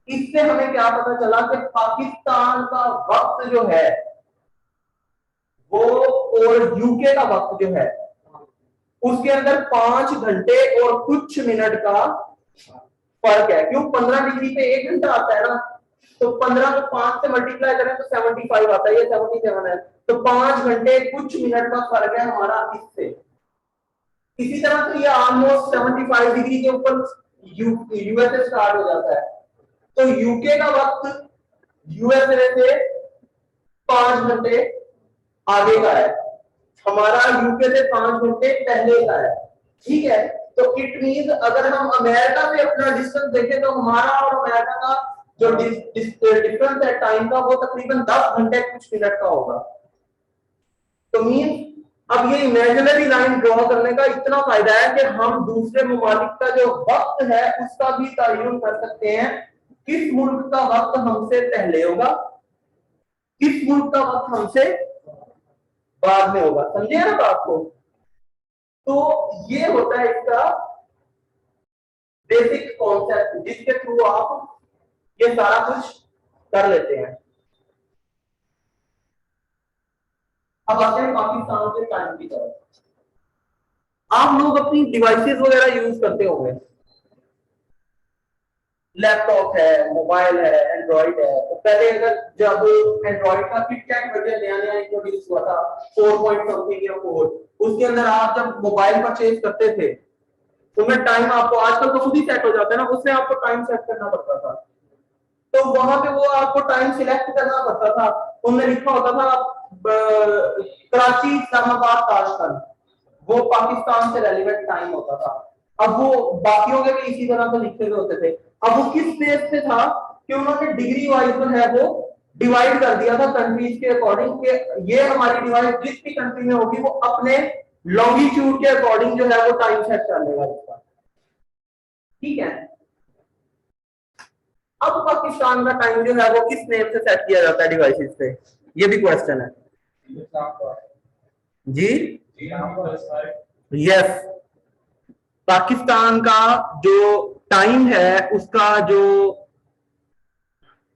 इससे हमें क्या पता चला कि पाकिस्तान का वक्त जो है वो और यूके का वक्त जो है उसके अंदर 5 घंटे और कुछ मिनट का फर्क है। क्यों, 15 डिग्री पे 1 घंटा आता है ना, तो 15 को 5 से मल्टीप्लाई करें तो 75 आता है, ये 77 है, तो 5 घंटे कुछ मिनट का फर्क है हमारा इससे। इसी तरह से ये ऑलमोस्ट 75 डिग्री के ऊपर यूएसए स्टार्ट हो जाता है, तो यूके का वक्त यूएसए से 5 घंटे आगे का है, हमारा यूके से 5 घंटे पहले का है। ठीक है, तो इट मींस अगर हम अमेरिका से अपना डिस्टेंस देखें तो हमारा और अमेरिका का जो डिफरेंस है टाइम का वो तकरीबन 10 घंटे कुछ मिनट का होगा। तो मींस अब ये इमेजिनरी लाइन ड्रॉ करने का इतना फायदा है कि हम दूसरे ममालिक का जो वक्त है उसका भी तयन कर सकते हैं, किस मुल्क का वक्त हमसे पहले होगा, किस मुल्क का वक्त हमसे बाद में होगा। समझे ना बात को? तो ये होता है इसका बेसिक कॉन्सेप्ट जिसके थ्रू आप ये सारा कुछ कर लेते हैं। अब आते हैं पाकिस्तान के टाइम की तरफ। आप लोग अपनी डिवाइसेस वगैरह यूज करते होंगे, लैपटॉप है, मोबाइल है, एंड्रॉइड है। तो पहले अगर जब एंड्रॉइड का किटकैट वर्जन नया नया इंट्रोड्यूस हुआ था 4 पॉइंट समथिंग या 4, उसके अंदर आप जब मोबाइल परचेज करते थे तो मैं टाइम आपको आजकल तो खुद ही सेट हो जाता है ना, उसमें आपको टाइम सेट करना पड़ता था, तो वहां पे वो आपको टाइम सिलेक्ट करना पड़ता था। उनमें लिखा होता था कराची, इस्लामाबाद, ताशकंद, वो पाकिस्तान से रेलिवेंट टाइम होता था। अब वो बाकियों के भी इसी तरह से लिखे हुए होते थे। अब वो किस बेस पे था कि उन्होंने डिग्री वाइज जो है वो डिवाइड कर दिया था कंट्रीज के अकॉर्डिंग, के ये हमारी डिवाइस जिस भी कंट्री में होगी वो अपने लॉन्गिट्यूड के अकॉर्डिंग जो है वो टाइम सेट कर लेगा इसका। ठीक है, अब पाकिस्तान का टाइम जो है वो किस नेम से सेट किया जाता है डिवाइसेस पे, ये भी क्वेश्चन है जी। यस, पाकिस्तान का जो टाइम है उसका जो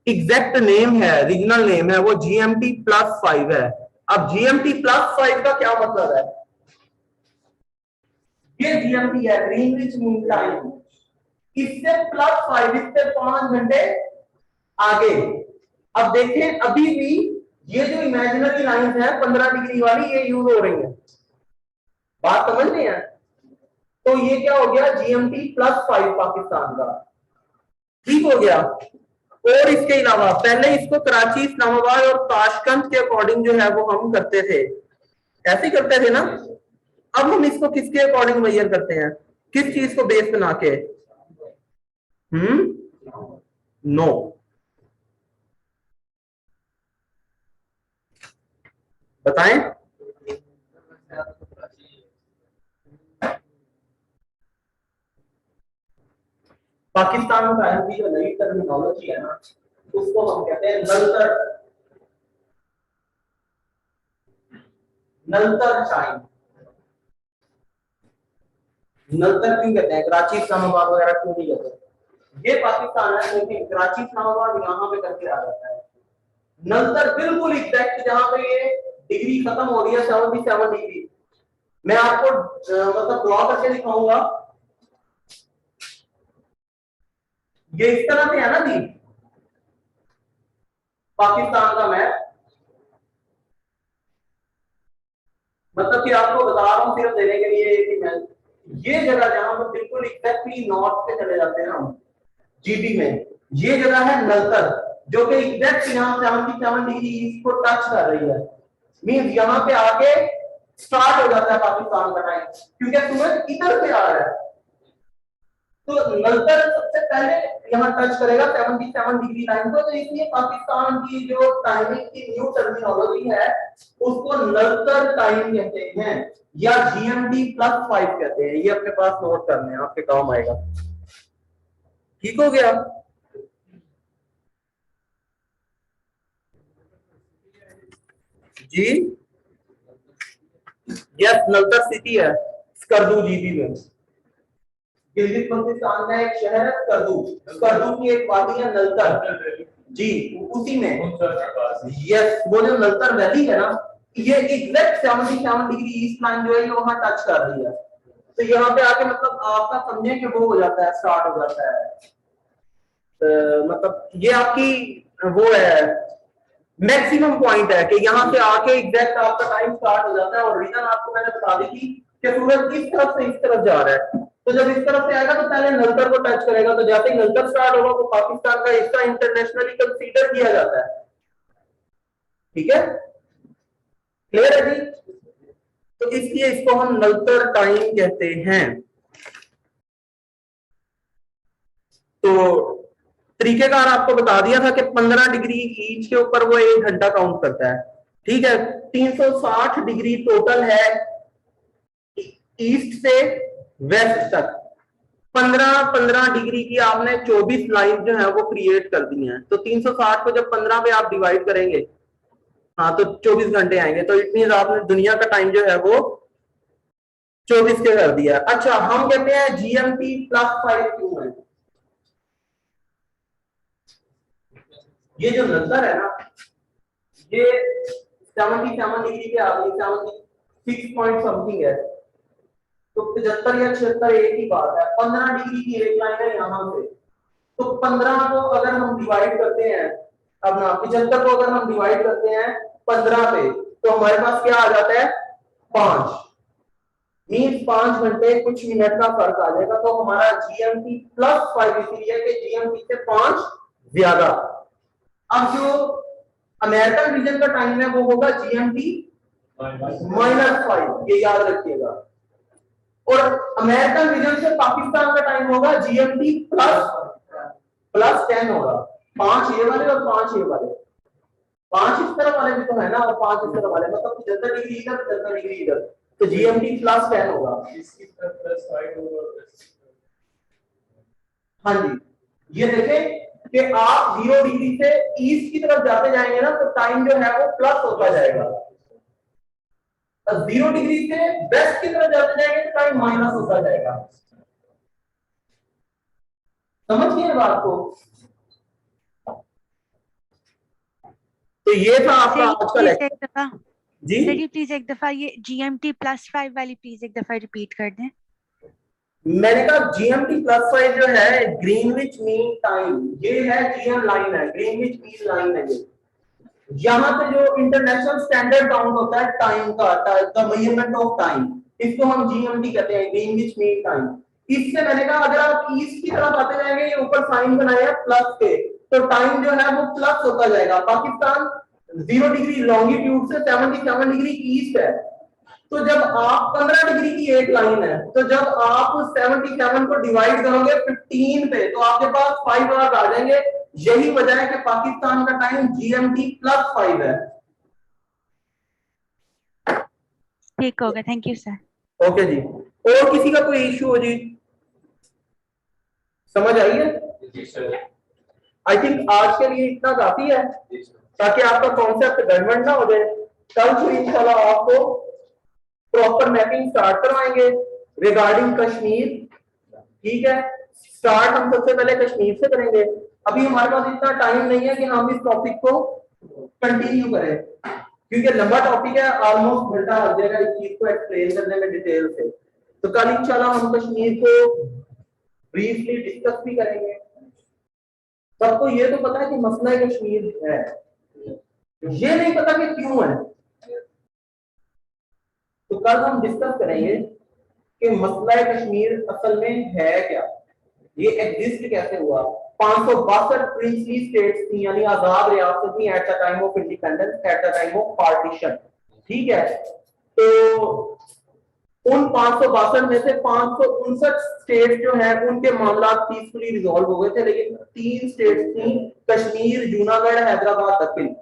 एग्जैक्ट नेम है, रीजनल नेम है, वो GMT +5 है। अब GMT +5 का क्या मतलब है? ये GMT है, ग्रीनविच मीन टाइम, इससे +5, इससे 5 घंटे आगे। अब देखें अभी भी ये जो इमेजिनरी लाइंस है 15 डिग्री वाली ये यूज हो रही है, बात समझ रहे हैं? तो ये क्या हो गया, GMT +5 पाकिस्तान का। ठीक हो गया। और इसके अलावा पहले इसको कराची, इस्लामाबाद और ताशकंद के अकॉर्डिंग जो है वो हम करते थे, ऐसे करते थे ना। अब हम इसको किसके अकॉर्डिंग मेजर करते हैं, किस चीज को बेस बना के? नो, बताएं। पाकिस्तान टाइम की जो नई टर्मिनोलॉजी है ना उसको हम कहते हैं नलतर, नलतर टाइम। नलतर क्यों कहते हैं, कराची, इस्लामाबाद वगैरह क्यों नहीं कहते? ये पाकिस्तान है क्योंकि कराची, इस्लामाबाद यहाँ पे करके आ जाता है। नलतर बिल्कुल एग्जैक्ट जहां पे ये डिग्री खत्म हो रही है 77 डिग्री, मैं आपको मतलब ड्रॉ करके दिखाऊंगा। ये इस तरह से है ना जी, पाकिस्तान का मैप, मतलब कि आपको बता रहा हूं सिर्फ देने के लिए कि मैं ये जगह जहां पर बिल्कुल एग्जैक्टली नॉर्थ पे चले जाते हैं हम जीबी में, ये जगह है नलतर, जो कि एग्जैक्ट यहाँ 77 डिग्री ईस्ट को टच कर रही है। मींस यहाँ पे आके स्टार्ट हो जाता है पाकिस्तान का टाइम, क्योंकि सूरज इधर से आ रहा है। तो नलतर सबसे पहले यहाँ टच करेगा 77 डिग्री लाइन को, तो इसलिए पाकिस्तान की जो टाइमिंग की न्यू टर्मिनोलॉजी है उसको नलतर टाइम कहते हैं या जीएमटी +5 कहते हैं। ये अपने पास नोट करने हैं, आपके काम आएगा। ठीक हो गया? जी यस, नलतर सिटी है स्कर्दू जीबी में। गिलगित बल्तिस्तान का एक शहर है स्कर्दू, स्कर्दू की एक वादी है नलतर जी, उसी में। यस, वो जो नलतर वैली है ना, ये एग्जैक्ट 77 डिग्री ईस्ट लाइन जो है ये वहां टच कर रही है। तो यहाँ पे आके मतलब आपका समझे कि वो हो जाता है, स्टार्ट हो जाता है। मतलब ये आपकी वो है मैक्सिमम पॉइंट है कि यहाँ से आके एग्जैक्ट आपका टाइम स्टार्ट हो जाता है। और रीजन आपको मैंने बता दी थी कि सूरज इस तरफ से इस तरफ जा रहा है, तो जब इस तरफ से आएगा तो पहले नलतर को टच करेगा, तो जैसे ही नलतर स्टार्ट होगा वो पाकिस्तान का हिस्सा इंटरनेशनली कंसीडर किया जाता है। ठीक है, क्लियर है जी? तो इसलिए इसको हम नलतर टाइम कहते हैं। तो तरीकेकार आपको बता दिया था कि 15 डिग्री ईच के ऊपर वो 1 घंटा काउंट करता है। ठीक है, 360 डिग्री टोटल है ईस्ट से वेस्ट तक। 15 डिग्री की आपने 24 लाइन जो है वो क्रिएट कर दी हैं। तो 360 को जब 15 पे आप डिवाइड करेंगे, हाँ, तो 24 घंटे आएंगे। तो इट मींस आपने दुनिया का टाइम जो है वो 24 के कर दिया। अच्छा, हम कहते हैं जीएमटी +5 क्यों है? ये जो नलतर है ना, ये 77 डिग्री के आगे 76 पॉइंट समथिंग है, तो 75 या 76 एक ही बात है। 15 डिग्री की एक लाइन है यहां से, तो 15 को अगर हम डिवाइड करते हैं, अब ना 75 को अगर हम डिवाइड करते हैं 15 पे, तो हमारे पास क्या आ जाता है? 5। मीन्स 5 घंटे कुछ मिनट का फर्क आ जाएगा। तो हमारा जीएमटी +5 इसलिए कि जीएमटी से 5 ज्यादा। अब जो अमेरिकन रीजन का टाइम है वो होगा जीएमटी -5, ये याद रखिएगा। और अमेरिकन रीजन से पाकिस्तान का टाइम होगा जीएमटी +10 होगा। 5 ये वाले और 5 ये वाले, 5 इस तरफ वाले भी तो है ना, और 5 इस तरफ वाले, मतलब 75 डिग्री इधर, 75 डिग्री इधर, तो जीएमटी +10 होगा। इसकी तरफ +5 होगा। हाँ जी, ये देखें कि आप 0 डिग्री से ईस्ट की तरफ जाते जाएंगे ना, तो टाइम जो है वो प्लस होता जाएगा। 0 डिग्री से वेस्ट की तरफ जाते जाएंगे तो टाइम माइनस होता जाएगा। समझ गए बात को? तो ये था आपका आज का लेक्चर जी। सर, प्लीज एक दफा ये जीएमटी +5 वाली प्लीज एक दफा रिपीट कर दें। मैंने कहा जीएमटी +5 जो है ग्रीनविच मीन टाइम, ये है जीएम लाइन है, ग्रीनविच मीन लाइन है। ये यहाँ पे जो इंटरनेशनल स्टैंडर्ड काउंट होता है टाइम का, द मेजरमेंट ऑफ टाइम, इसको हम जीएमटी कहते हैं, ग्रीनविच मीन टाइम। इससे मैंने कहा अगर आप ईस्ट की तरफ आते जाएंगे, ये ऊपर साइन बनाया है प्लस के, तो टाइम जो है वो प्लस होता जाएगा। पाकिस्तान 0 डिग्री लॉन्गिट्यूड से 77 डिग्री ईस्ट है, तो जब आप 15 डिग्री की एक लाइन है, तो जब आप 77 को डिवाइड करोगे 15 पे, तो आपके पास 5 आवर्स आ जाएंगे। यही वजह है कि पाकिस्तान का टाइम जीएमटी +5 है। ठीक होगा, थैंक यू सर। ओके जी, और किसी का कोई इश्यू हो जी? समझ आई है? आई थिंक आज के लिए इतना काफी है, ताकि आपका कॉन्सेप्ट गड़बड़ ना हो जाए। कल से इंशाल्लाह आपको प्रॉपर मैपिंग स्टार्ट करवाएंगे रिगार्डिंग कश्मीर। ठीक है, स्टार्ट हम सबसे पहले कश्मीर से करेंगे। अभी हमारे पास इतना टाइम नहीं है कि हम इस टॉपिक को कंटिन्यू करें, क्योंकि लंबा टॉपिक है, ऑलमोस्ट घंटा लग जाएगा इस चीज को एक्सप्लेन करने में डिटेल से। तो कल इंशाल्लाह हम कश्मीर को ब्रीफली डिस्कस भी करेंगे। सबको ये तो पता है कि मसला कश्मीर है, ये नहीं पता कि क्यों है। तो कल हम डिस्कस करेंगे कि मसला कश्मीर असल में है क्या, ये एग्जिस्ट कैसे हुआ। 562 प्रिंसली स्टेट्स थी यानी आजाद रियासत थी at the time of independence, at the time of partition. ठीक है, तो उन 562 में से 559 स्टेट जो है उनके मामला पीसफुली रिजॉल्व हो गए थे, लेकिन 3 स्टेट थी कश्मीर, जूनागढ़, हैदराबाद, दक्कन,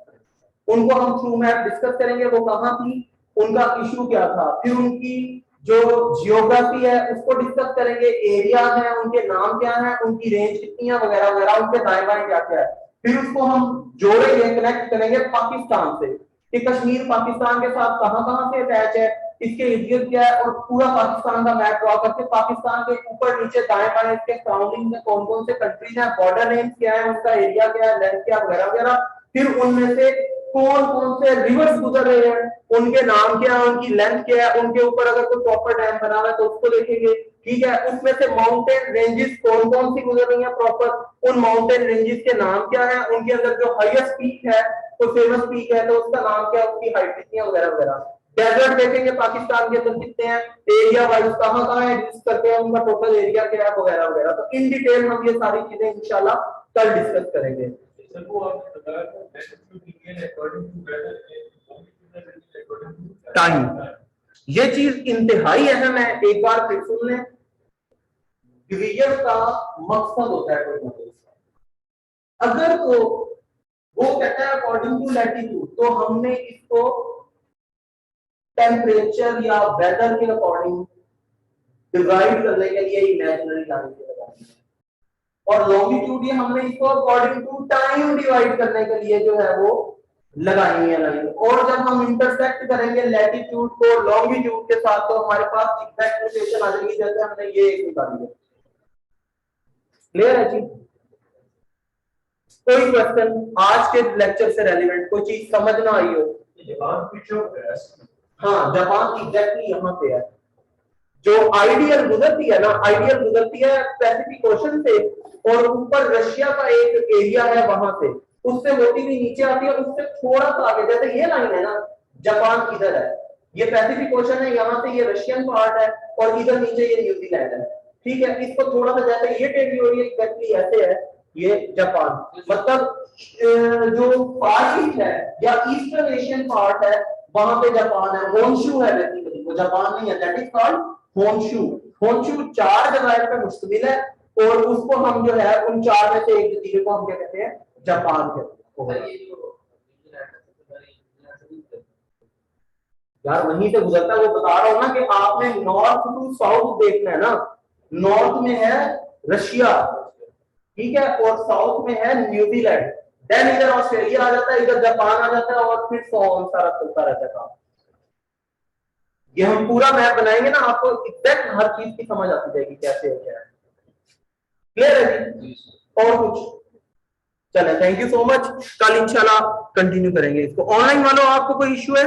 उनको हम थ्रू मैप डिस्कस करेंगे वो कहां थी, उनका इशू क्या था, फिर उनकी जो जियोग्राफी है उसको डिस्कस करेंगे, एरिया है, उनके नाम क्या है, उनकी रेंज कितनी है वगैरह वगैरह, उनके दाएं बाएं क्या क्या है। फिर उसको हम जोड़ेंगे, कनेक्ट करेंगे पाकिस्तान से कि कश्मीर पाकिस्तान के साथ कहां-कहां से अटैच है, इसके इर्द क्या है, और पूरा पाकिस्तान का मैप ड्रॉ करके पाकिस्तान के ऊपर नीचे दाएं बाएं इसके सराउंडिंग में कौन-कौन से कंट्रीज हैं, बॉर्डर नेम्स क्या है, उनका एरिया क्या है, लेंथ क्या वगैरह वगैरह, फिर उनमें से कौन-कौन से रिवर्स गुजर रहे हैं, उनके नाम क्या है, उनकी लेंथ क्या है, उनके ऊपर अगर कोई प्रॉपर डैम बना हुआ है तो उसको देखेंगे। ठीक है, उसमें से माउंटेन रेंजेस कौन-कौन सी गुजर रही हैं प्रॉपर, उन माउंटेन रेंजेस के नाम क्या है, उनके अंदर जो हाईएस्ट पीक है, तो फेमस पीक है तो उसका नाम क्या है, उसकी हाइट कितनी है वगैरह वगैरह। डेजर्ट देखेंगे पाकिस्तान के अंदर कितने हैं, एरिया वाइज कहां-कहां एग्जिस्ट करते हैं, उनका टोटल एरिया क्या है वगैरह वगैरह। तो इन डिटेल हम ये सारी चीजें इंशाल्लाह कल डिस्कस करेंगे। सर वो आपने बताया था next weekend according to weather according to time, ये चीज इंतहाई अहम है, एक बार फिर सुन लें। डिवीजन का मकसद होता है कोई मतलब, अगर वो कहता है अकॉर्डिंग टू लैटिट्यूड, तो हमने इसको टेम्परेचर या वेदर के अकॉर्डिंग डिवाइड करने के लिए इमेजिनरी लाइन लगानी है, और लॉन्गिट्यूड ये हमने इसको अकॉर्डिंग टू टाइम डिवाइड करने के लिए जो है वो लगानी है लाइन। और जब हम इंटरसेक्ट करेंगे लैटिट्यूड को लॉन्गिट्यूड के साथ तो हमारे पास एग्जैक्ट लोकेशन आ जाएगी, जैसे हमने ये एक निकाली है। क्लियर है जी? कोई क्वेश्चन आज के लेक्चर से रेलेवेंट, कोई चीज समझ ना आई हो? जापान पिक्चर है। हाँ, जापान एग्जैक्टली यहाँ पे है। जो आइडियल गुजरती है ना, आइडियल गुजरती है पैसिफिक ओशन से, और ऊपर रशिया का एक एरिया है वहां से, उससे होती हुई नीचे आती है, उससे थोड़ा सा आगे, जैसे ये लाइन है ना, जापान इधर है, ये पैसिफिक ओशन है, यहाँ से ये रशियन पार्ट है, और इधर नीचे ये न्यूजीलैंड है। ठीक है, इसको थोड़ा सा जैसे ये टेरिटोरी एग्जैक्टली ऐसे है, ये जापान, मतलब जो फार ईस्ट है या ईस्टर्न एशियन पार्ट है वहां पे जापान है, होन्शु है बेसिकली, वो जापान नहीं है, that is called Honshu. Honshu 4 जगह पे मुश्तमिल है, और उसको हम जो है उन 4 में से एक जगह को हम क्या कहते हैं, जापान कहते हैं। यार वहीं से गुजरता है, वो बता रहा हूं ना कि आपने नॉर्थ टू साउथ देखना है ना, नॉर्थ में है रशिया, ठीक है, और साउथ में है न्यूजीलैंड, देन इधर ऑस्ट्रेलिया आ जाता है, इधर जापान आ जाता है, और फिर सारा चलता रहता है काम। ये हम पूरा मैप बनाएंगे ना, आपको एग्जैक्ट हर चीज की समझ आती जाएगी कैसे है क्या है। क्लियर है जी? और कुछ? चले, थैंक यू सो मच, कल इंशाल्लाह कंटिन्यू करेंगे इसको। ऑनलाइन वालों आपको कोई इश्यू है?